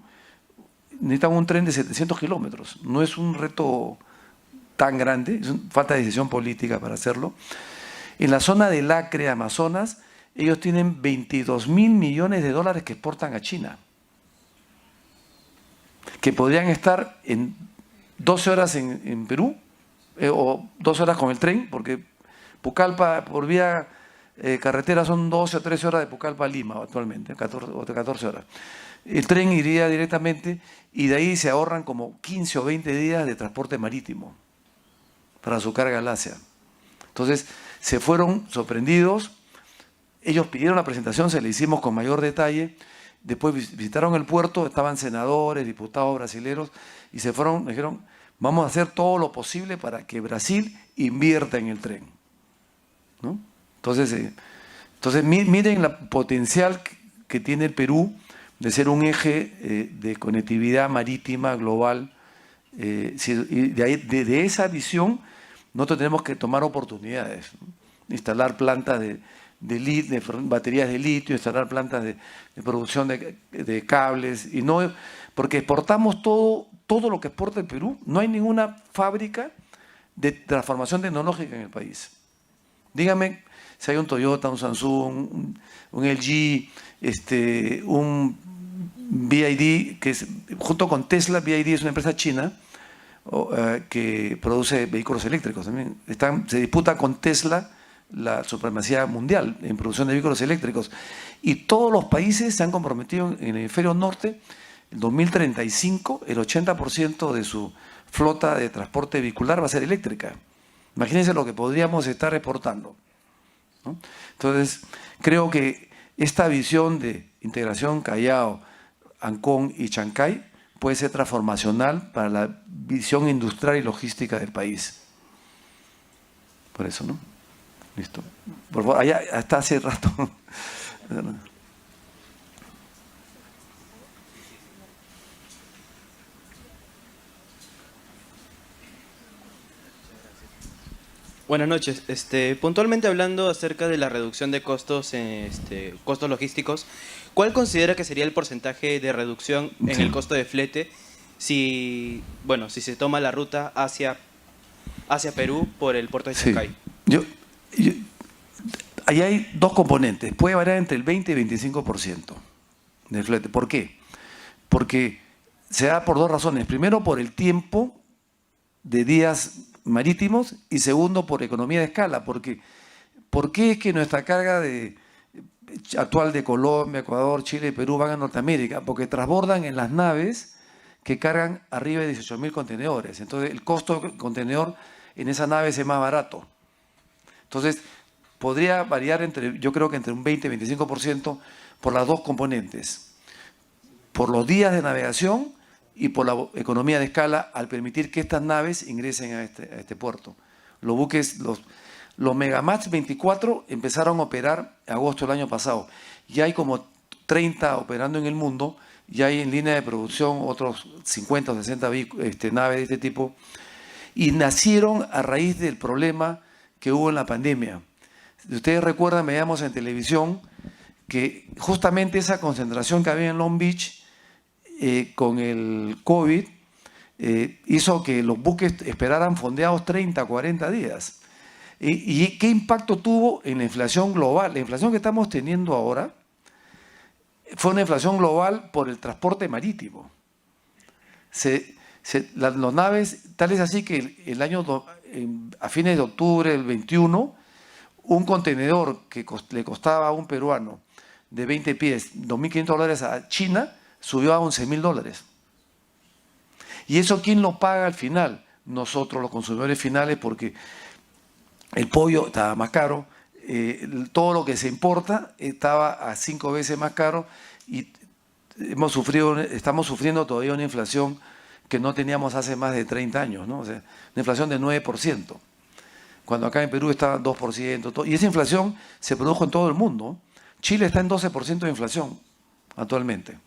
necesitan un tren de 700 kilómetros. No es un reto tan grande, falta de decisión política para hacerlo. En la zona del Acre, Amazonas, ellos tienen 22.000 millones de dólares que exportan a China, que podrían estar en 12 horas en Perú, o 2 horas con el tren, porque Pucallpa por vía carretera son 12 o 13 horas de Pucallpa a Lima actualmente, 14 horas. El tren iría directamente, y de ahí se ahorran como 15 o 20 días de transporte marítimo para su carga al Asia. Entonces se fueron sorprendidos, ellos pidieron la presentación, se la hicimos con mayor detalle. Después visitaron el puerto, estaban senadores, diputados brasileños, y se fueron, dijeron: vamos a hacer todo lo posible para que Brasil invierta en el tren, ¿no? Entonces miren el potencial que tiene el Perú de ser un eje de conectividad marítima global. Y de esa visión nosotros tenemos que tomar oportunidades, ¿no? Instalar plantas de baterías de litio, instalar plantas de producción de cables, y no, porque exportamos todo lo que exporta el Perú. No hay ninguna fábrica de transformación tecnológica en el país. Dígame si hay un Toyota, un Samsung, un LG, un BYD, que es, junto con Tesla. BYD es una empresa china que produce vehículos eléctricos también. Se disputa con Tesla la supremacía mundial en producción de vehículos eléctricos. Y todos los países se han comprometido en el hemisferio norte, en 2035, el 80% de su flota de transporte vehicular va a ser eléctrica. Imagínense lo que podríamos estar exportando, ¿no? Entonces, creo que esta visión de integración Callao, Ancón y Chancay puede ser transformacional para la visión industrial y logística del país. Por eso, ¿no? Listo. Por favor, allá hasta hace rato. Buenas noches. Puntualmente hablando acerca de la reducción de costos, costos logísticos, ¿cuál considera que sería el porcentaje de reducción en el costo de flete si se toma la ruta hacia Perú por el puerto de Chancay? Ahí hay dos componentes. Puede variar entre el 20 y 25% del flete. ¿Por qué? Porque se da por dos razones. Primero, por el tiempo de días marítimos, y segundo, por economía de escala. Porque ¿por qué es que nuestra carga actual de Colombia, Ecuador, Chile y Perú van a Norteamérica? Porque transbordan en las naves que cargan arriba de 18.000 contenedores. Entonces, el costo del contenedor en esa nave es más barato. Entonces, podría variar yo creo que entre un 20 y 25% por las dos componentes. Por los días de navegación y por la economía de escala al permitir que estas naves ingresen a este puerto. Los buques, los Megamax 24 empezaron a operar en agosto del año pasado. Ya hay como 30 operando en el mundo, ya hay en línea de producción otros 50 o 60 naves de este tipo, y nacieron a raíz del problema que hubo en la pandemia. Si ustedes recuerdan, veíamos en televisión que justamente esa concentración que había en Long Beach con el COVID hizo que los buques esperaran fondeados 30, 40 días. ¿Y qué impacto tuvo en la inflación global? La inflación que estamos teniendo ahora fue una inflación global por el transporte marítimo. Las naves, tal es así que a fines de octubre del 21, un contenedor que le costaba a un peruano de 20 pies, $2.500 a China, subió a $11.000. ¿Y eso quién lo paga al final? Nosotros, los consumidores finales, porque el pollo estaba más caro, todo lo que se importa estaba a 5 veces más caro, y estamos sufriendo todavía una inflación que no teníamos hace más de 30 años, ¿no? O sea, una inflación de 9%, cuando acá en Perú estaba 2%, y esa inflación se produjo en todo el mundo. Chile está en 12% de inflación actualmente.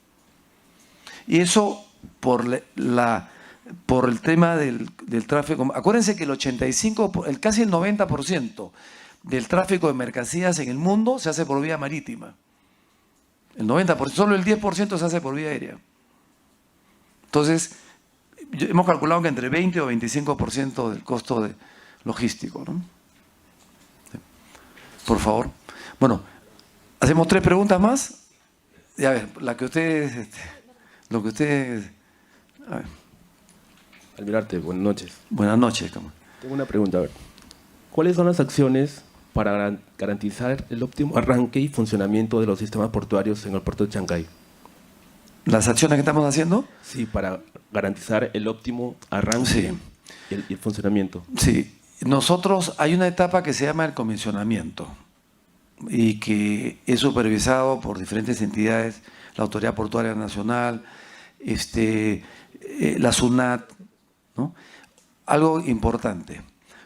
Y eso por el tema del tráfico. Acuérdense que casi el 90% del tráfico de mercancías en el mundo se hace por vía marítima. El 90%, solo el 10% se hace por vía aérea. Entonces, hemos calculado que entre 20 o 25% del costo logístico, ¿no? Por favor. Bueno, hacemos 3 preguntas más. Y a ver, lo que ustedes... A ver. Almirante, buenas noches. Buenas noches. Tengo una pregunta. A ver, ¿cuáles son las acciones para garantizar el óptimo arranque y funcionamiento de los sistemas portuarios en el puerto de Chancay? ¿Las acciones que estamos haciendo? Sí, para garantizar el óptimo arranque y el funcionamiento. Sí. Nosotros, hay una etapa que se llama el comisionamiento y que es supervisado por diferentes entidades, la Autoridad Portuaria Nacional, la SUNAT, ¿no? Algo importante.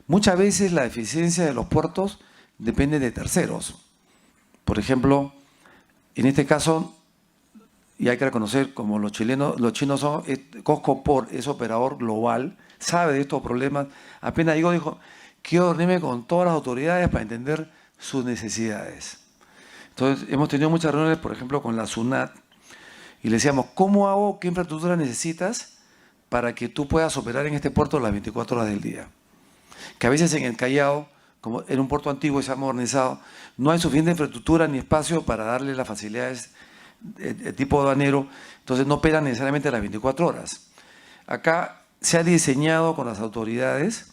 Muchas veces la eficiencia de los puertos depende de terceros. Por ejemplo, en este caso, y hay que reconocer, como los chinos son, Cosco Port es operador global, sabe de estos problemas. Apenas dijo, quiero reunirme con todas las autoridades para entender sus necesidades. Entonces, hemos tenido muchas reuniones, por ejemplo, con la SUNAT, y le decíamos, ¿cómo hago? ¿Qué infraestructura necesitas para que tú puedas operar en este puerto las 24 horas del día? Que a veces en el Callao, como era un puerto antiguo y se ha modernizado, no hay suficiente infraestructura ni espacio para darle las facilidades de tipo aduanero, entonces no operan necesariamente las 24 horas. Acá se ha diseñado con las autoridades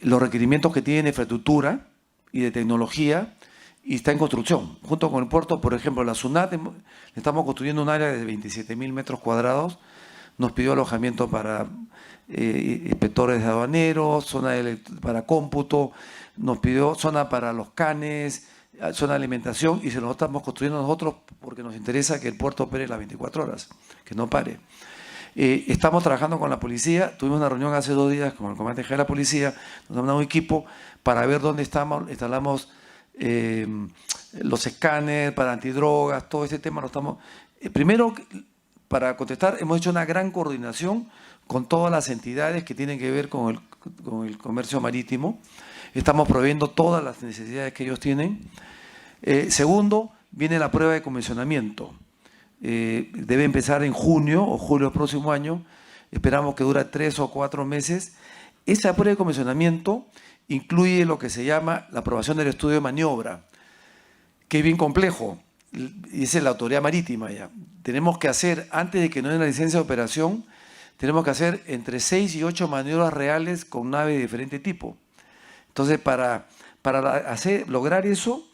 los requerimientos que tienen de infraestructura y de tecnología, y está en construcción. Junto con el puerto, por ejemplo, la SUNAT, estamos construyendo un área de 27.000 metros cuadrados, nos pidió alojamiento para inspectores de aduaneros, zona para cómputo, nos pidió zona para los canes, zona de alimentación, y se lo estamos construyendo nosotros porque nos interesa que el puerto opere las 24 horas, que no pare. Estamos trabajando con la policía, tuvimos una reunión hace 2 días con el comandante general de la policía, nos han dado un equipo para ver dónde estamos, instalamos los escáneres para antidrogas, todo este tema lo estamos... primero, para contestar, hemos hecho una gran coordinación con todas las entidades que tienen que ver con el comercio marítimo. Estamos proveyendo todas las necesidades que ellos tienen. Segundo, viene la prueba de comisionamiento. Debe empezar en junio o julio del próximo año. Esperamos que dure 3 o 4 meses. Esa prueba de comisionamiento incluye lo que se llama la aprobación del estudio de maniobra, que es bien complejo, y esa es la autoridad marítima ya. Tenemos que hacer, antes de que nos den la licencia de operación, tenemos que hacer entre 6 y 8 maniobras reales con naves de diferente tipo. Entonces, para lograr eso,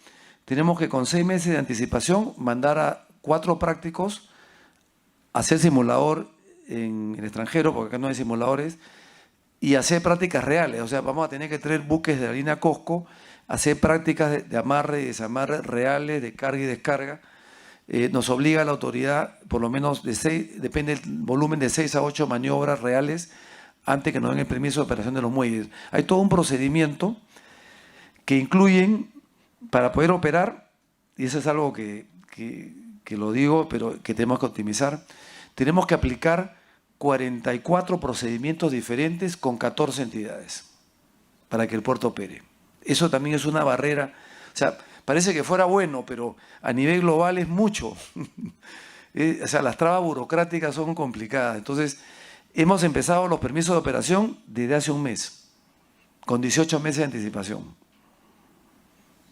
tenemos que con 6 meses de anticipación mandar a 4 prácticos a hacer simulador en el extranjero, porque acá no hay simuladores, y hacer prácticas reales. O sea, vamos a tener que traer buques de la línea Cosco, hacer prácticas de amarre y desamarre reales, de carga y descarga. Nos obliga la autoridad, por lo menos depende del volumen, de 6 a 8 maniobras reales antes que nos den el permiso de operación de los muelles. Hay todo un procedimiento que incluyen, para poder operar, y eso es algo que lo digo, pero que tenemos que optimizar, tenemos que aplicar 44 procedimientos diferentes con 14 entidades para que el puerto opere. Eso también es una barrera. O sea, parece que fuera bueno, pero a nivel global es mucho. O sea, las trabas burocráticas son complicadas. Entonces, hemos empezado los permisos de operación desde hace un mes, con 18 meses de anticipación.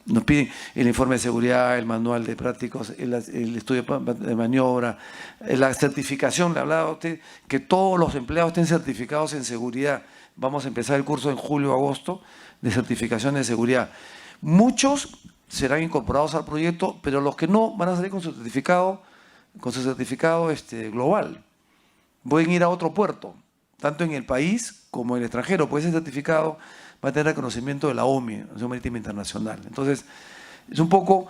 Nos piden el informe de seguridad, el manual de prácticos, el estudio de maniobra, la certificación. Le hablaba a usted que todos los empleados estén certificados en seguridad. Vamos a empezar el curso en julio o agosto de certificación de seguridad. Muchos serán incorporados al proyecto, pero los que no van a salir con su certificado global. Pueden ir a otro puerto, tanto en el país como en el extranjero, pues ese certificado va a tener reconocimiento de la OMI, Organización Marítima Internacional. Entonces, es un poco,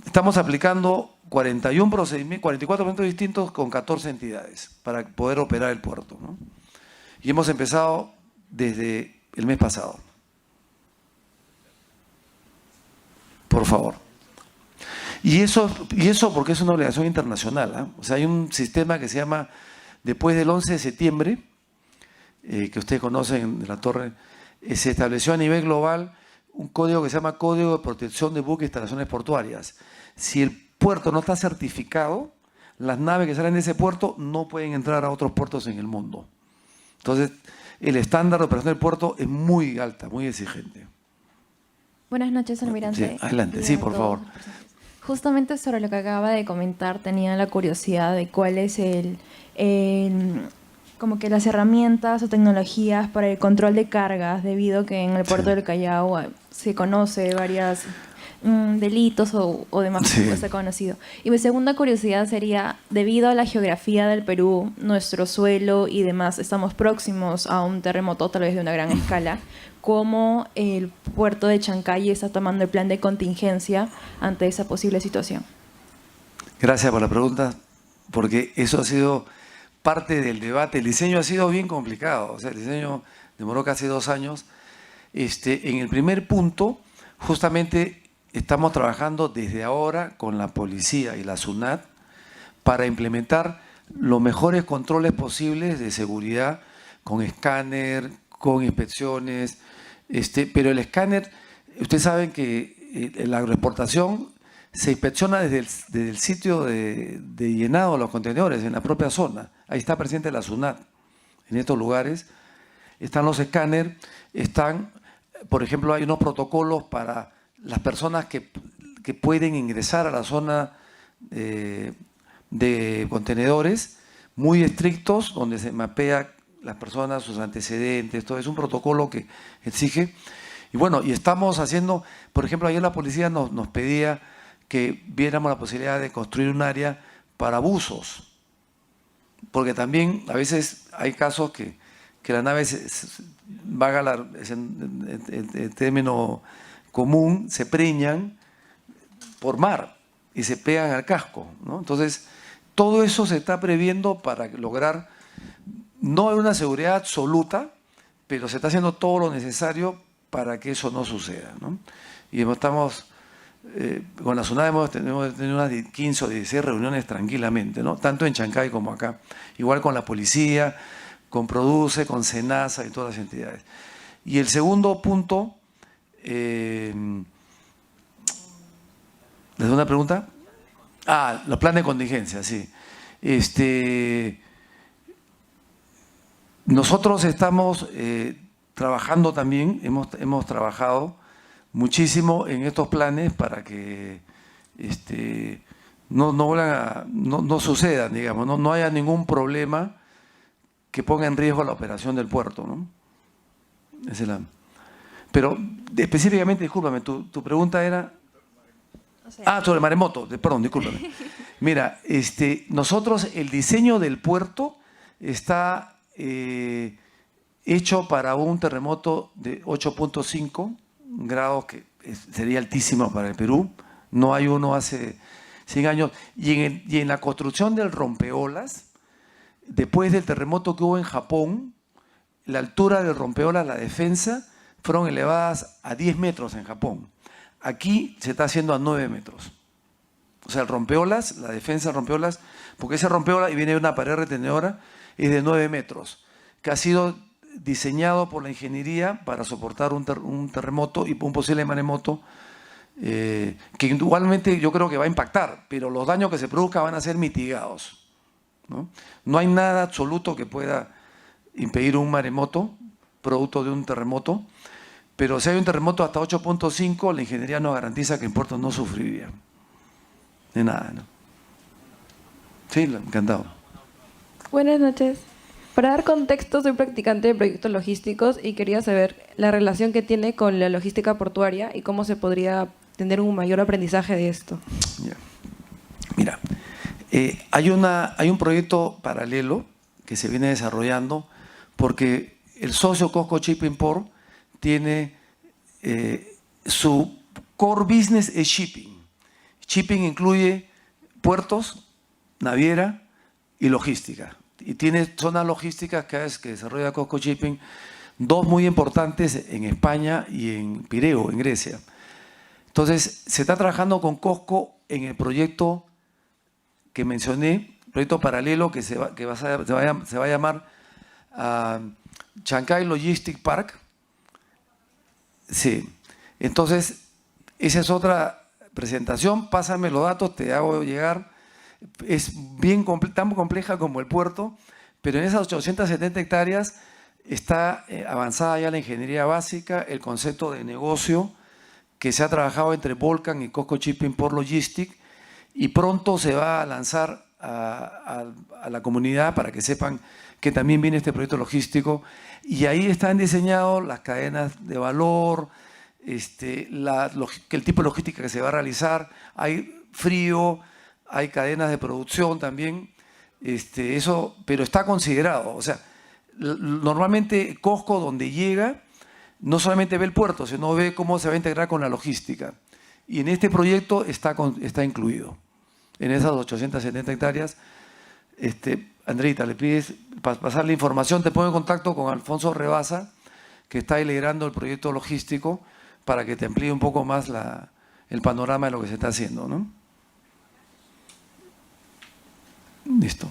estamos aplicando 44 procedimientos distintos con 14 entidades para poder operar el puerto, ¿no? Y hemos empezado desde el mes pasado. Por favor. Y eso porque es una obligación internacional, ¿eh? O sea, hay un sistema que se llama, después del 11 de septiembre, que ustedes conocen de la torre, se estableció a nivel global un código que se llama Código de Protección de Buques e Instalaciones Portuarias. Si el puerto no está certificado, las naves que salen de ese puerto no pueden entrar a otros puertos en el mundo. Entonces, el estándar de operación del puerto es muy alta, muy exigente. Buenas noches, almirante. Sí, adelante, sí, por favor. Justamente sobre lo que acaba de comentar, tenía la curiosidad de cuál es como que las herramientas o tecnologías para el control de cargas, debido a que en el puerto del Callao se conoce varios delitos o demás que está conocido. Y mi segunda curiosidad sería, debido a la geografía del Perú, nuestro suelo y demás, estamos próximos a un terremoto tal vez de una gran escala, ¿cómo el puerto de Chancay está tomando el plan de contingencia ante esa posible situación? Gracias por la pregunta, porque eso ha sido parte del debate. El diseño ha sido bien complicado, o sea, el diseño demoró casi 2 años. En el primer punto, justamente estamos trabajando desde ahora con la policía y la SUNAT para implementar los mejores controles posibles de seguridad, con escáner, con inspecciones, pero el escáner Ustedes saben que la agroexportación se inspecciona desde el sitio de llenado de los contenedores, en la propia zona. Ahí está presente la SUNAT. En estos lugares están los escáneres, por ejemplo, hay unos protocolos para las personas que pueden ingresar a la zona de contenedores, muy estrictos, donde se mapea las personas, sus antecedentes, todo es un protocolo que exige. Y bueno, y estamos haciendo, por ejemplo, ayer la policía nos pedía que viéramos la posibilidad de construir un área para buzos, porque también a veces hay casos que la nave, vaga el término común, se preñan por mar y se pegan al casco, ¿no? Entonces, todo eso se está previendo para lograr, no una seguridad absoluta, pero se está haciendo todo lo necesario para que eso no suceda, ¿no? Y estamos, con la SUNAT hemos tenido unas 15 o 16 reuniones tranquilamente, ¿no? Tanto en Chancay como acá. Igual con la policía, con Produce, con SENASA y todas las entidades. Y el segundo punto, ¿les doy una pregunta? Los planes de contingencia, sí. Nosotros estamos trabajando también, hemos trabajado muchísimo en estos planes para que no sucedan, digamos, no haya ningún problema que ponga en riesgo la operación del puerto, ¿no? Pero específicamente, discúlpame, tu pregunta era... sobre el maremoto, perdón, discúlpame. Mira, nosotros el diseño del puerto está hecho para un terremoto de 8.5 grados, que sería altísimo para el Perú. No hay uno hace 100 años. Y en la construcción del rompeolas, después del terremoto que hubo en Japón, la altura del rompeolas, la defensa, fueron elevadas a 10 metros en Japón. Aquí se está haciendo a 9 metros. O sea, el rompeolas, la defensa del rompeolas, porque ese rompeolas, y viene una pared retenedora, es de 9 metros, que ha sido diseñado por la ingeniería para soportar un terremoto y un posible maremoto, que igualmente yo creo que va a impactar, pero los daños que se produzcan van a ser mitigados, ¿no? No hay nada absoluto que pueda impedir un maremoto, producto de un terremoto, pero si hay un terremoto hasta 8.5, la ingeniería nos garantiza que el puerto no sufriría de nada, ¿no? Sí, encantado. Buenas noches. Para dar contexto, soy practicante de proyectos logísticos y quería saber la relación que tiene con la logística portuaria y cómo se podría tener un mayor aprendizaje de esto. Yeah. Mira, hay un proyecto paralelo que se viene desarrollando porque el socio COSCO Shipping Port tiene su core business es shipping. Shipping incluye puertos, naviera y logística. Y tiene zonas logísticas que desarrolla COSCO Shipping, dos muy importantes en España y en Pireo, en Grecia. Entonces, se está trabajando con COSCO en el proyecto que mencioné, proyecto paralelo que se va a llamar Chancay Logistic Park. Sí, entonces, esa es otra presentación. Pásame los datos, te hago llegar. Es tan compleja como el puerto, pero en esas 870 hectáreas está avanzada ya la ingeniería básica, el concepto de negocio que se ha trabajado entre Volcan y COSCO Shipping Port Logistics, y pronto se va a lanzar a la comunidad para que sepan que también viene este proyecto logístico, y ahí están diseñadas las cadenas de valor, el tipo de logística que se va a realizar. Hay frío, hay cadenas de producción también, pero está considerado. O sea, normalmente COSCO, donde llega, no solamente ve el puerto, sino ve cómo se va a integrar con la logística. Y en este proyecto está incluido. En esas 870 hectáreas, Andreita, le pides pasar la información, te pongo en contacto con Alfonso Rebasa, que está liderando el proyecto logístico, para que te amplíe un poco más el panorama de lo que se está haciendo, ¿no? Listo.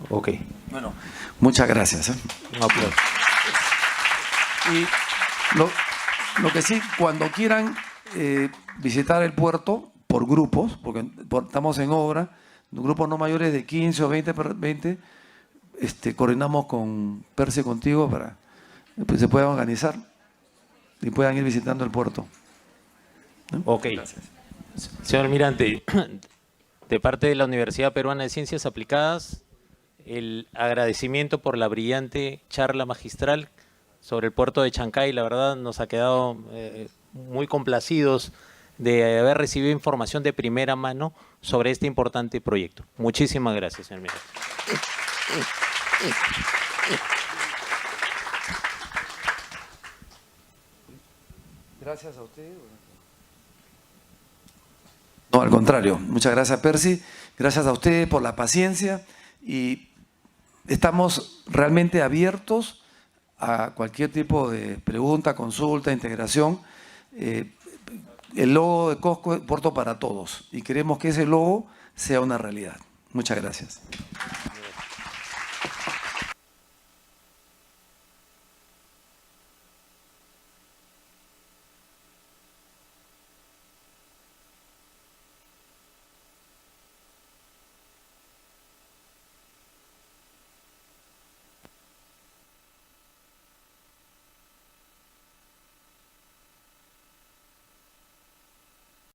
Ok. Bueno, muchas gracias. Un aplauso. Y lo que sí, cuando quieran visitar el puerto por grupos, porque estamos en obra, grupos no mayores de 15 o 20, coordinamos con Percy, contigo, para que se puedan organizar y puedan ir visitando el puerto. ¿No? Ok. Gracias. Señor almirante, de parte de la Universidad Peruana de Ciencias Aplicadas, el agradecimiento por la brillante charla magistral sobre el puerto de Chancay. La verdad nos ha quedado muy complacidos de haber recibido información de primera mano sobre este importante proyecto. Muchísimas gracias, señor almirante. Gracias a usted. No, al contrario. Muchas gracias, Percy. Gracias a usted por la paciencia y estamos realmente abiertos a cualquier tipo de pregunta, consulta, integración. El logo de Cosco es Puerto para Todos y queremos que ese logo sea una realidad. Muchas gracias.